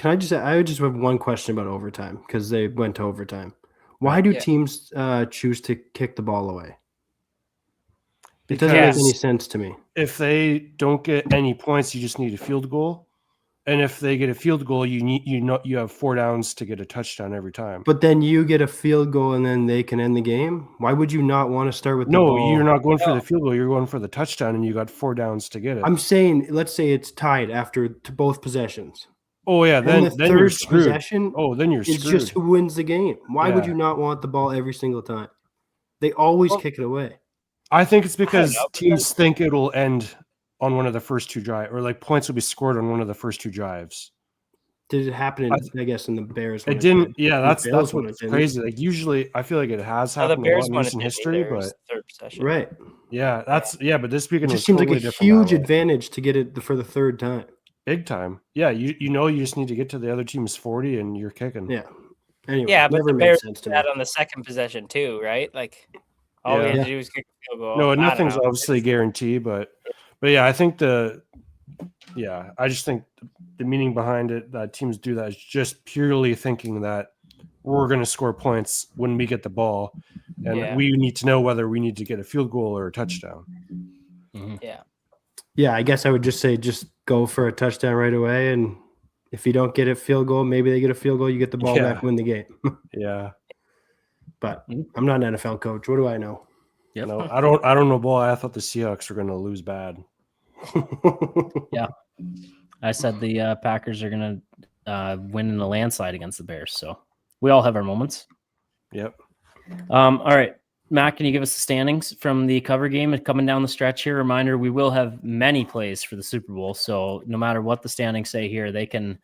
I would just have one question about overtime because they went to overtime. Why do teams choose to kick the ball away? It doesn't make any sense to me. If they don't get any points, you just need a field goal. And if they get a field goal, you have 4 downs to get a touchdown every time. But then you get a field goal and then they can end the game. Why would you not want to start with the ball? No, you're not going for the field goal. You're going for the touchdown, and you got 4 downs to get it. I'm saying, let's say it's tied after both possessions. Oh yeah, then you're screwed. Possession, then you're screwed. It's just who wins the game. Why would you not want the ball every single time? They always kick it away. I think it's because teams think it'll end on one of the first 2 drives, or like points will be scored on one of the first 2 drives. Did it happen I guess in the Bears? It didn't. Yeah, that's what's crazy. Like usually, I feel like it has happened a lot in recent history, but third possession. Right. Yeah, but this weekend it just seems like a huge advantage to get it for the 3rd time. Big time. Yeah, you just need to get to the other team's 40 and you're kicking. Yeah. Anyway, yeah, but the Bears did that on the second possession too, right? Like all we had to do was kick the field goal. No, nothing's obviously guaranteed, but yeah, I think I just think the meaning behind it that teams do that is just purely thinking that we're going to score points when we get the ball, and we need to know whether we need to get a field goal or a touchdown. Mm-hmm. Yeah. Yeah, I guess I would just say just go for a touchdown right away, and if you don't get a field goal, maybe they get a field goal, you get the ball back, win the game. Yeah. But I'm not an NFL coach. What do I know? Yep. No, I don't know, boy. I thought the Seahawks were going to lose bad. Yeah, I said the Packers are going to win in a landslide against the Bears. So we all have our moments. Yep. All right, Matt, can you give us the standings from the cover game and coming down the stretch here? Reminder: we will have many plays for the Super Bowl, so no matter what the standings say here, that can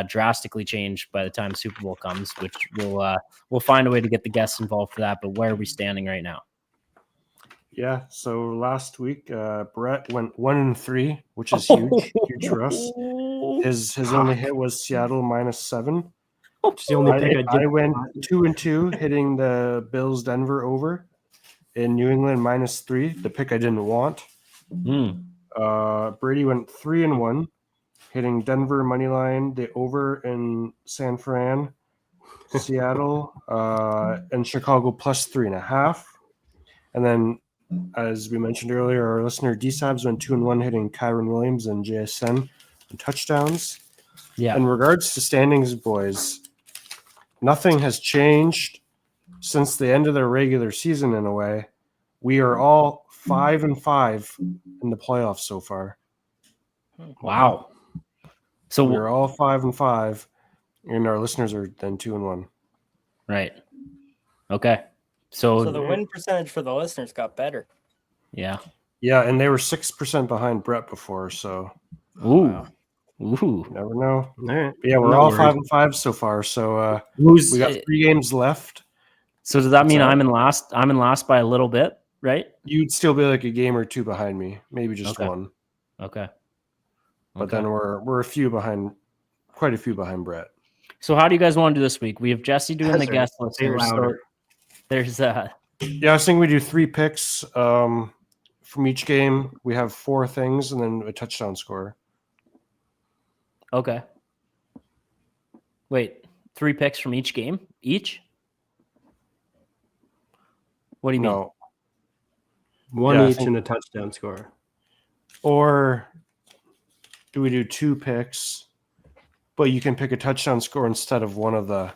drastically change by the time Super Bowl comes. Which we'll find a way to get the guests involved for that. But where are we standing right now? Yeah, so last week, Brett went 1-3, which is huge for us. His only hit was Seattle -7. The only pick I went 2-2, hitting the Bills Denver over in New England -3, the pick I didn't want. Brady went 3-1, hitting Denver money line, the over in San Fran, Seattle, and Chicago +3.5. And then, as we mentioned earlier, our listener D-Sabs went 2-1, hitting Kyron Williams and JSN on touchdowns. Yeah. In regards to standings, boys, nothing has changed since the end of the regular season. In a way, we are all 5-5 in the playoffs so far. Wow! So we're all 5-5, and our listeners are then 2-1. Right. Okay. So the win percentage for the listeners got better. Yeah. Yeah, and they were 6% behind Brett before, so. Ooh. Never know. All right. But yeah, we're all 5-5 so far. So we got 3 games left. So does that mean I'm in last? I'm in last by a little bit, right? You'd still be like a game or 2 behind me, maybe just 1. Okay. But then we're a few behind, quite a few behind Brett. So how do you guys want to do this week? We have Jesse doing the guest list here. So there's Yeah, I was thinking we do 3 picks from each game. We have 4 things and then a touchdown score. Okay. Wait, 3 picks from each game? Each? What do you mean? No. 1 each and a touchdown score. Or do we do 2 picks, but you can pick a touchdown score instead of one of the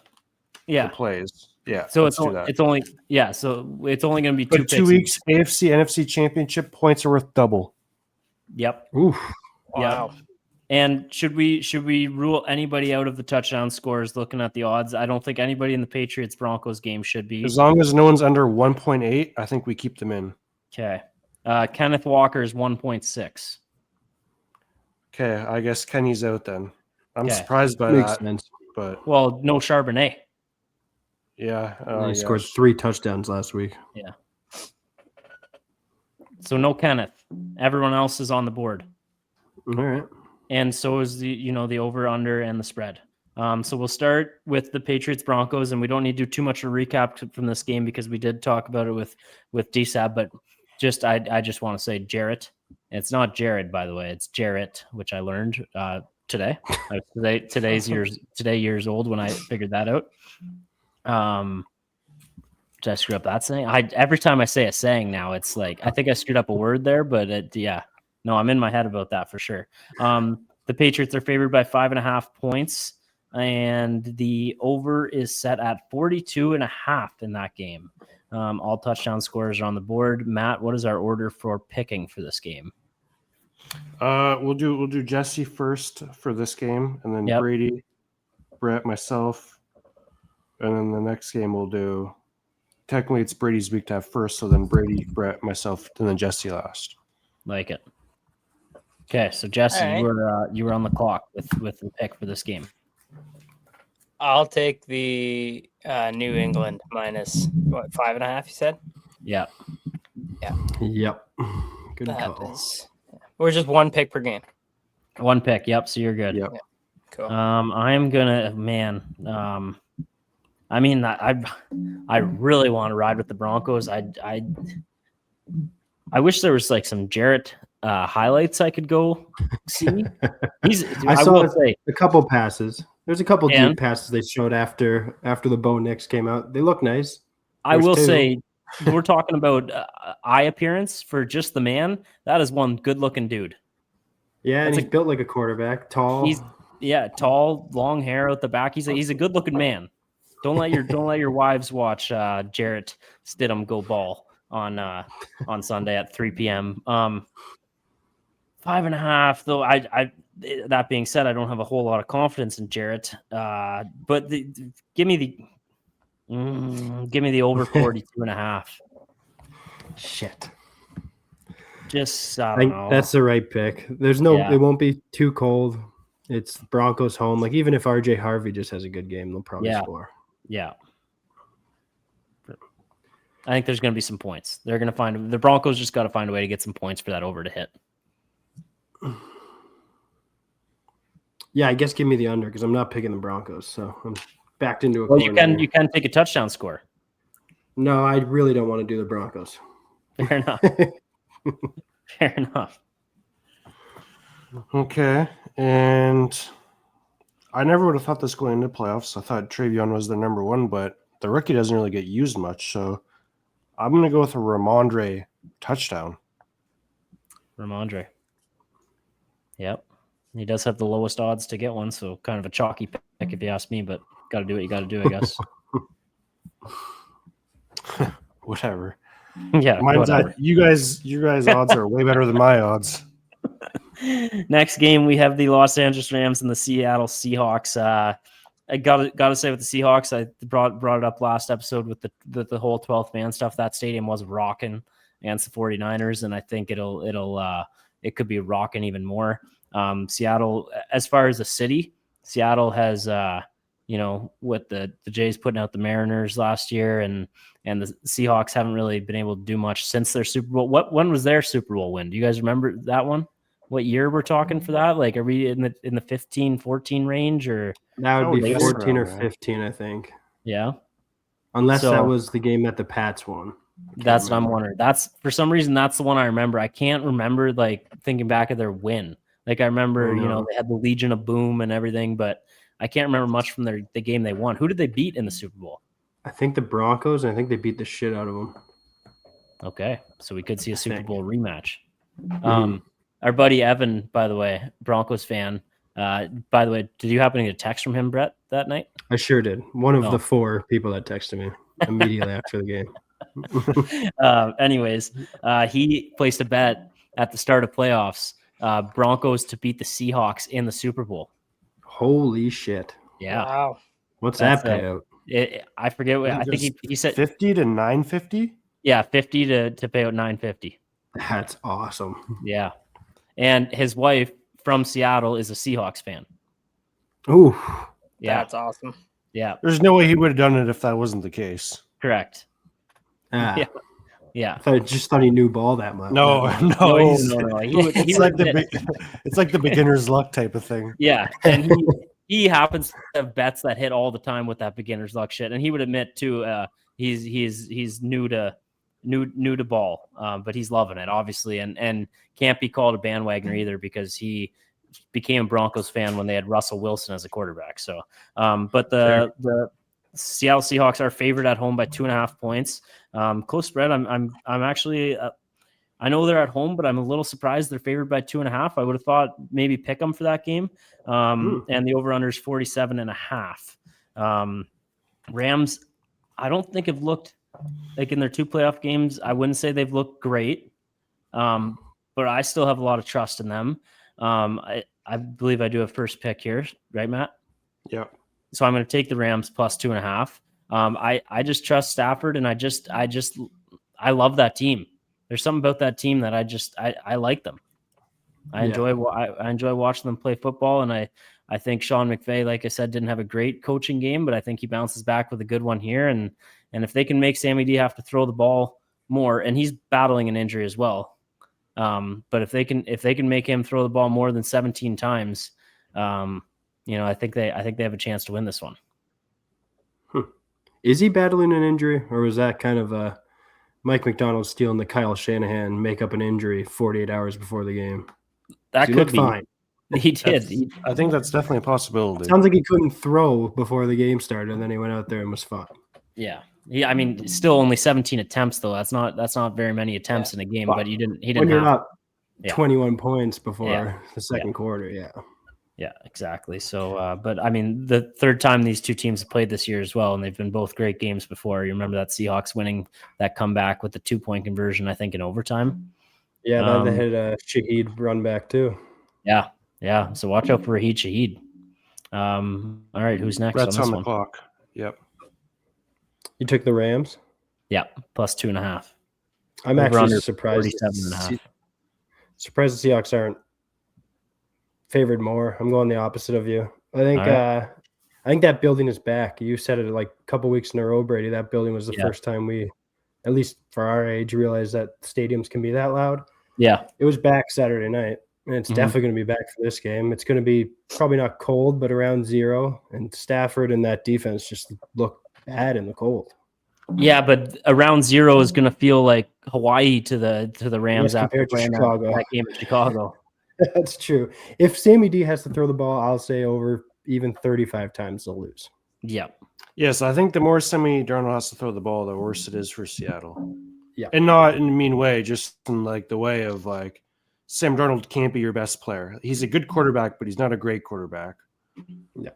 plays? Yeah. So it's only going to be 2 picks. 2 weeks, AFC, NFC championship points are worth double. Yep. Oof. Wow. Yep. And should we rule anybody out of the touchdown scores looking at the odds? I don't think anybody in the Patriots-Broncos game should be. As long as no one's under 1.8, I think we keep them in. Okay. Kenneth Walker is 1.6. Okay, I guess Kenny's out then. I'm surprised by Makes that. Sense. But no Charbonnet. Yeah. He scored 3 touchdowns last week. Yeah. So no Kenneth. Everyone else is on the board. All right. And so is the over, under, and the spread. So we'll start with the Patriots Broncos, and we don't need to do too much of a recap from this game because we did talk about it with DSAB, but I just want to say Jarrett. It's not Jared, by the way. It's Jarrett, which I learned today. Today years old when I figured that out. Did I screw up that saying? Every time I say a saying now, it's like I think I screwed up a word there, but no, I'm in my head about that for sure. The Patriots are favored by 5.5 points, and the over is set at 42.5 in that game. All touchdown scorers are on the board. Matt, what is our order for picking for this game? We'll do Jesse first for this game, and then Brady, Brett, myself, and then the next game we'll do. Technically, it's Brady's week to have first, so then Brady, Brett, myself, and then Jesse last. Like it. Okay, so Jesse, you were on the clock with the pick for this game. I'll take the New England minus 5.5. You said? Yeah. Yep. Good call. We're just 1 pick per game. 1 pick. Yep. So you're good. Yep. Yeah. Cool. I'm gonna I mean, I really want to ride with the Broncos. I wish there was like some Jarrett highlights I could go see. I saw a couple passes. There's a couple deep passes they showed after the Bo Nix came out. They look nice. I will say, we're talking about eye appearance for just the man. That is one good looking dude. Yeah, and he's built like a quarterback, tall. Tall, long hair out the back. He's a good looking man. Don't let your wives watch Jarrett Stidham go ball on Sunday at 3 p.m. 5.5 though. I that being said, I don't have a whole lot of confidence in Jarrett. But give me the over 42.5. Shit. Just I don't know. That's the right pick. There's no. It won't be too cold. It's Broncos home. Like even if RJ Harvey just has a good game, they'll probably score. Yeah. I think there's going to be some points. They're going to find the Broncos just got to find a way to get some points for that over to hit. Yeah, I guess give me the under because I'm not picking the Broncos, so I'm backed into a. Well, you can take a touchdown score. No, I really don't want to do the Broncos. Fair enough. Fair enough. Okay, and I never would have thought this going into playoffs. I thought Travion was the number one, but the rookie doesn't really get used much, so I'm going to go with a Ramondre touchdown. Ramondre. Yep. He does have the lowest odds to get one, so kind of a chalky pick if you ask me, but got to do what you got to do, I guess. Whatever. Yeah. Whatever. You guys' odds are way better than my odds. Next game, we have the Los Angeles Rams and the Seattle Seahawks. I gotta say with the Seahawks, I brought it up last episode with the whole 12th man stuff. That stadium was rocking against the 49ers, and I think it could be rocking even more. Seattle, as far as the city, Seattle has with the Jays putting out the Mariners last year, and the Seahawks haven't really been able to do much since their Super Bowl. When was their Super Bowl win? Do you guys remember that one? What year we're talking for that? Like, are we in the 15-14 range, or that would be 14 or 15, I think. Yeah, unless that was the game that the Pats won. That's what I'm wondering. That's for some reason that's the one I remember. I can't remember like thinking back of their win. Like I remember, they had the Legion of Boom and everything, but I can't remember much from the game they won. Who did they beat in the Super Bowl? I think the Broncos, and I think they beat the shit out of them. Okay, so we could see a Super Bowl rematch. Our buddy Evan, by the way, Broncos fan. By the way, did you happen to get a text from him, Brett, that night? I sure did. One of the 4 people that texted me immediately after the game. Anyways, he placed a bet at the start of playoffs, Broncos to beat the Seahawks in the Super Bowl. Holy shit. Yeah. Wow. What's that payout? I forget what I think he said 50 to 950. Yeah, 50 to pay out 950. That's awesome. Yeah. And his wife from Seattle is a Seahawks fan. Ooh. Yeah. That's awesome. Yeah. There's no way he would have done it if that wasn't the case. Correct. Yeah. Yeah. I just thought he knew ball that much. No. It's like the beginner's luck type of thing. Yeah. And he happens to have bets that hit all the time with that beginner's luck shit. And he would admit too, he's new to ball, but he's loving it, obviously, and can't be called a bandwagoner either because he became a Broncos fan when they had Russell Wilson as a quarterback. So, but the Seattle Seahawks are favored at home by 2.5 points. Close spread. I'm actually, I know they're at home, but I'm a little surprised they're favored by 2.5. I would have thought maybe pick them for that game. And the over under is 47.5. Rams, I don't think have looked like in their 2 playoff games. I wouldn't say they've looked great. But I still have a lot of trust in them. I believe I do have first pick here, right, Matt? Yeah. So I'm going to take the Rams plus 2.5. I just trust Stafford, and I love that team. There's something about that team that I like them. I enjoy watching them play football, and I think Sean McVay, like I said, didn't have a great coaching game, but I think he bounces back with a good one here. And if they can make Sammy D have to throw the ball more, and he's battling an injury as well. But if they can make him throw the ball more than 17 times, I think they have a chance to win this one. Is he battling an injury, or was that kind of Mike McDonald stealing the Kyle Shanahan make up an injury 48 hours before the game? That could be fine. He did. I think that's definitely a possibility. Sounds like he couldn't throw before the game started, and then he went out there and was fine. Yeah. I mean, still only 17 attempts though. That's not very many attempts in a game. But he didn't. When you're not 21 points before the second quarter, Yeah, exactly. So, but I mean, the third time these two teams have played this year as well, and they've been both great games before. You remember that Seahawks winning that comeback with the 2-point conversion, I think, in overtime. Yeah, they had a Shaheed run back too. Yeah. So watch out for Shaheed. All right, who's next? Brett's on the clock. Yep. You took the Rams? Yeah, plus 2.5. I'm actually surprised. 47.5. Surprised the Seahawks aren't favored more. I'm going the opposite of you. I think that building is back. You said it like a couple weeks in a row, Brady. That building was the first time we, at least for our age, realized that stadiums can be that loud. Yeah. It was back Saturday night, and it's definitely going to be back for this game. It's going to be probably not cold, but around 0. And Stafford and that defense just look bad in the cold. Yeah, but around 0 is going to feel like Hawaii to the Rams after playing that game in Chicago. That's true. If Sammy D has to throw the ball, I'll say over even 35 times they'll lose. Yeah. Yes, I think the more Sammy Darnold has to throw the ball, the worse it is for Seattle. Yeah. And not in a mean way, just in like the way of like Sam Darnold can't be your best player. He's a good quarterback, but he's not a great quarterback. Yeah.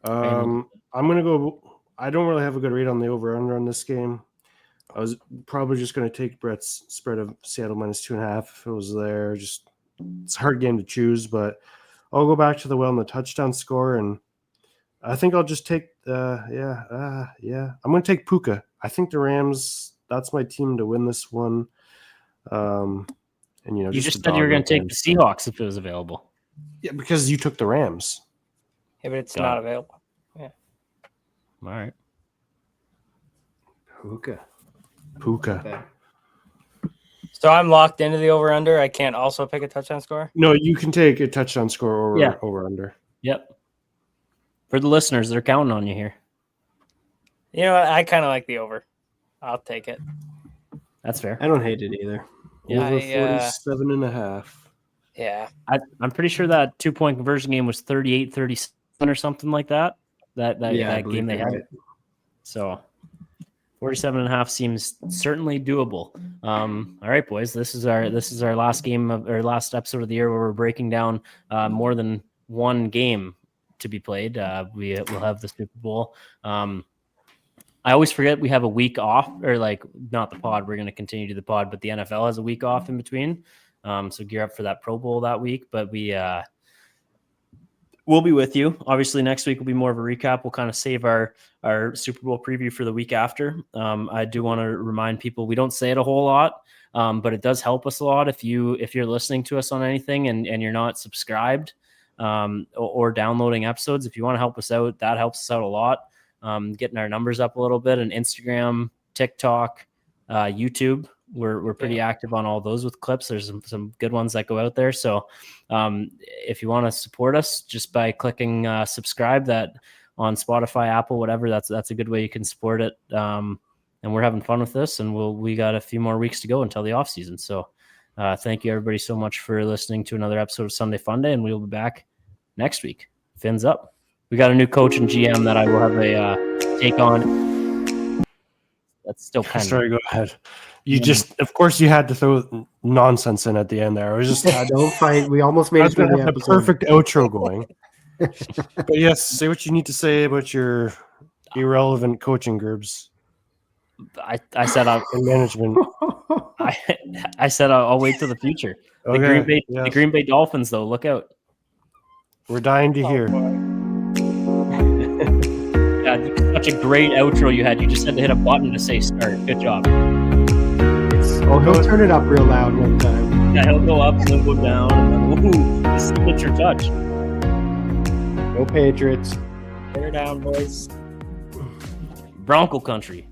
I'm going to go – I don't really have a good read on the over-under on this game. I was probably just going to take Brett's spread of Seattle minus 2.5 if it was there. Just it's a hard game to choose, but I'll go back to the well in the touchdown score, and I think I'll just take I'm going to take Puka. I think the Rams. That's my team to win this one. And you just said you were going to take the Seahawks if it was available. Yeah, because you took the Rams. Yeah, but it's not available. Yeah. All right. Puka. So I'm locked into the over-under. I can't also pick a touchdown score? No, you can take a touchdown score over-under. Yep. For the listeners, they're counting on you here. You know what? I kind of like the over. I'll take it. That's fair. I don't hate it either. Over 47.5. Yeah. I'm pretty sure that 2-point conversion game was 38-37 or something like that. That game they had. Right. So 47.5 seems certainly doable. All right, boys. This is our last game of our last episode of the year where we're breaking down more than one game to be played. We'll have the Super Bowl. I always forget we have a week off, or like not the pod. We're going to continue to do the pod, but the NFL has a week off in between. So gear up for that Pro Bowl that week. But we'll be with you. Obviously, next week will be more of a recap. We'll kind of save our Super Bowl preview for the week after. I do want to remind people we don't say it a whole lot, but it does help us a lot if you're listening to us on anything and you're not subscribed or downloading episodes. If you want to help us out, that helps us out a lot. Getting our numbers up a little bit, and Instagram, TikTok, YouTube. We're pretty active on all those with clips. There's some good ones that go out there. So if you want to support us just by clicking subscribe that on Spotify, Apple, whatever, that's a good way you can support it. And we're having fun with this, and we got a few more weeks to go until the off season. So thank you everybody so much for listening to another episode of Sunday Fun Day, and we'll be back next week. Fins up. We got a new coach and GM that I will have a take on. That's still kind of... Sorry, go ahead. You just, of course, you had to throw nonsense in at the end there. I was just... don't fight. We almost made it through the episode. Perfect outro going. But yes, say what you need to say about your irrelevant coaching groups. I said I'll... And management. I said I'll wait till the future. Okay, the Green Bay Dolphins, though, look out. We're dying to hear. Such a great outro you had. You just had to hit a button to say start. Good job. He'll turn it up real loud one time. Yeah, he'll go up and then go down. And then, the signature touch. Go Patriots. Bear down, boys. Bronco country.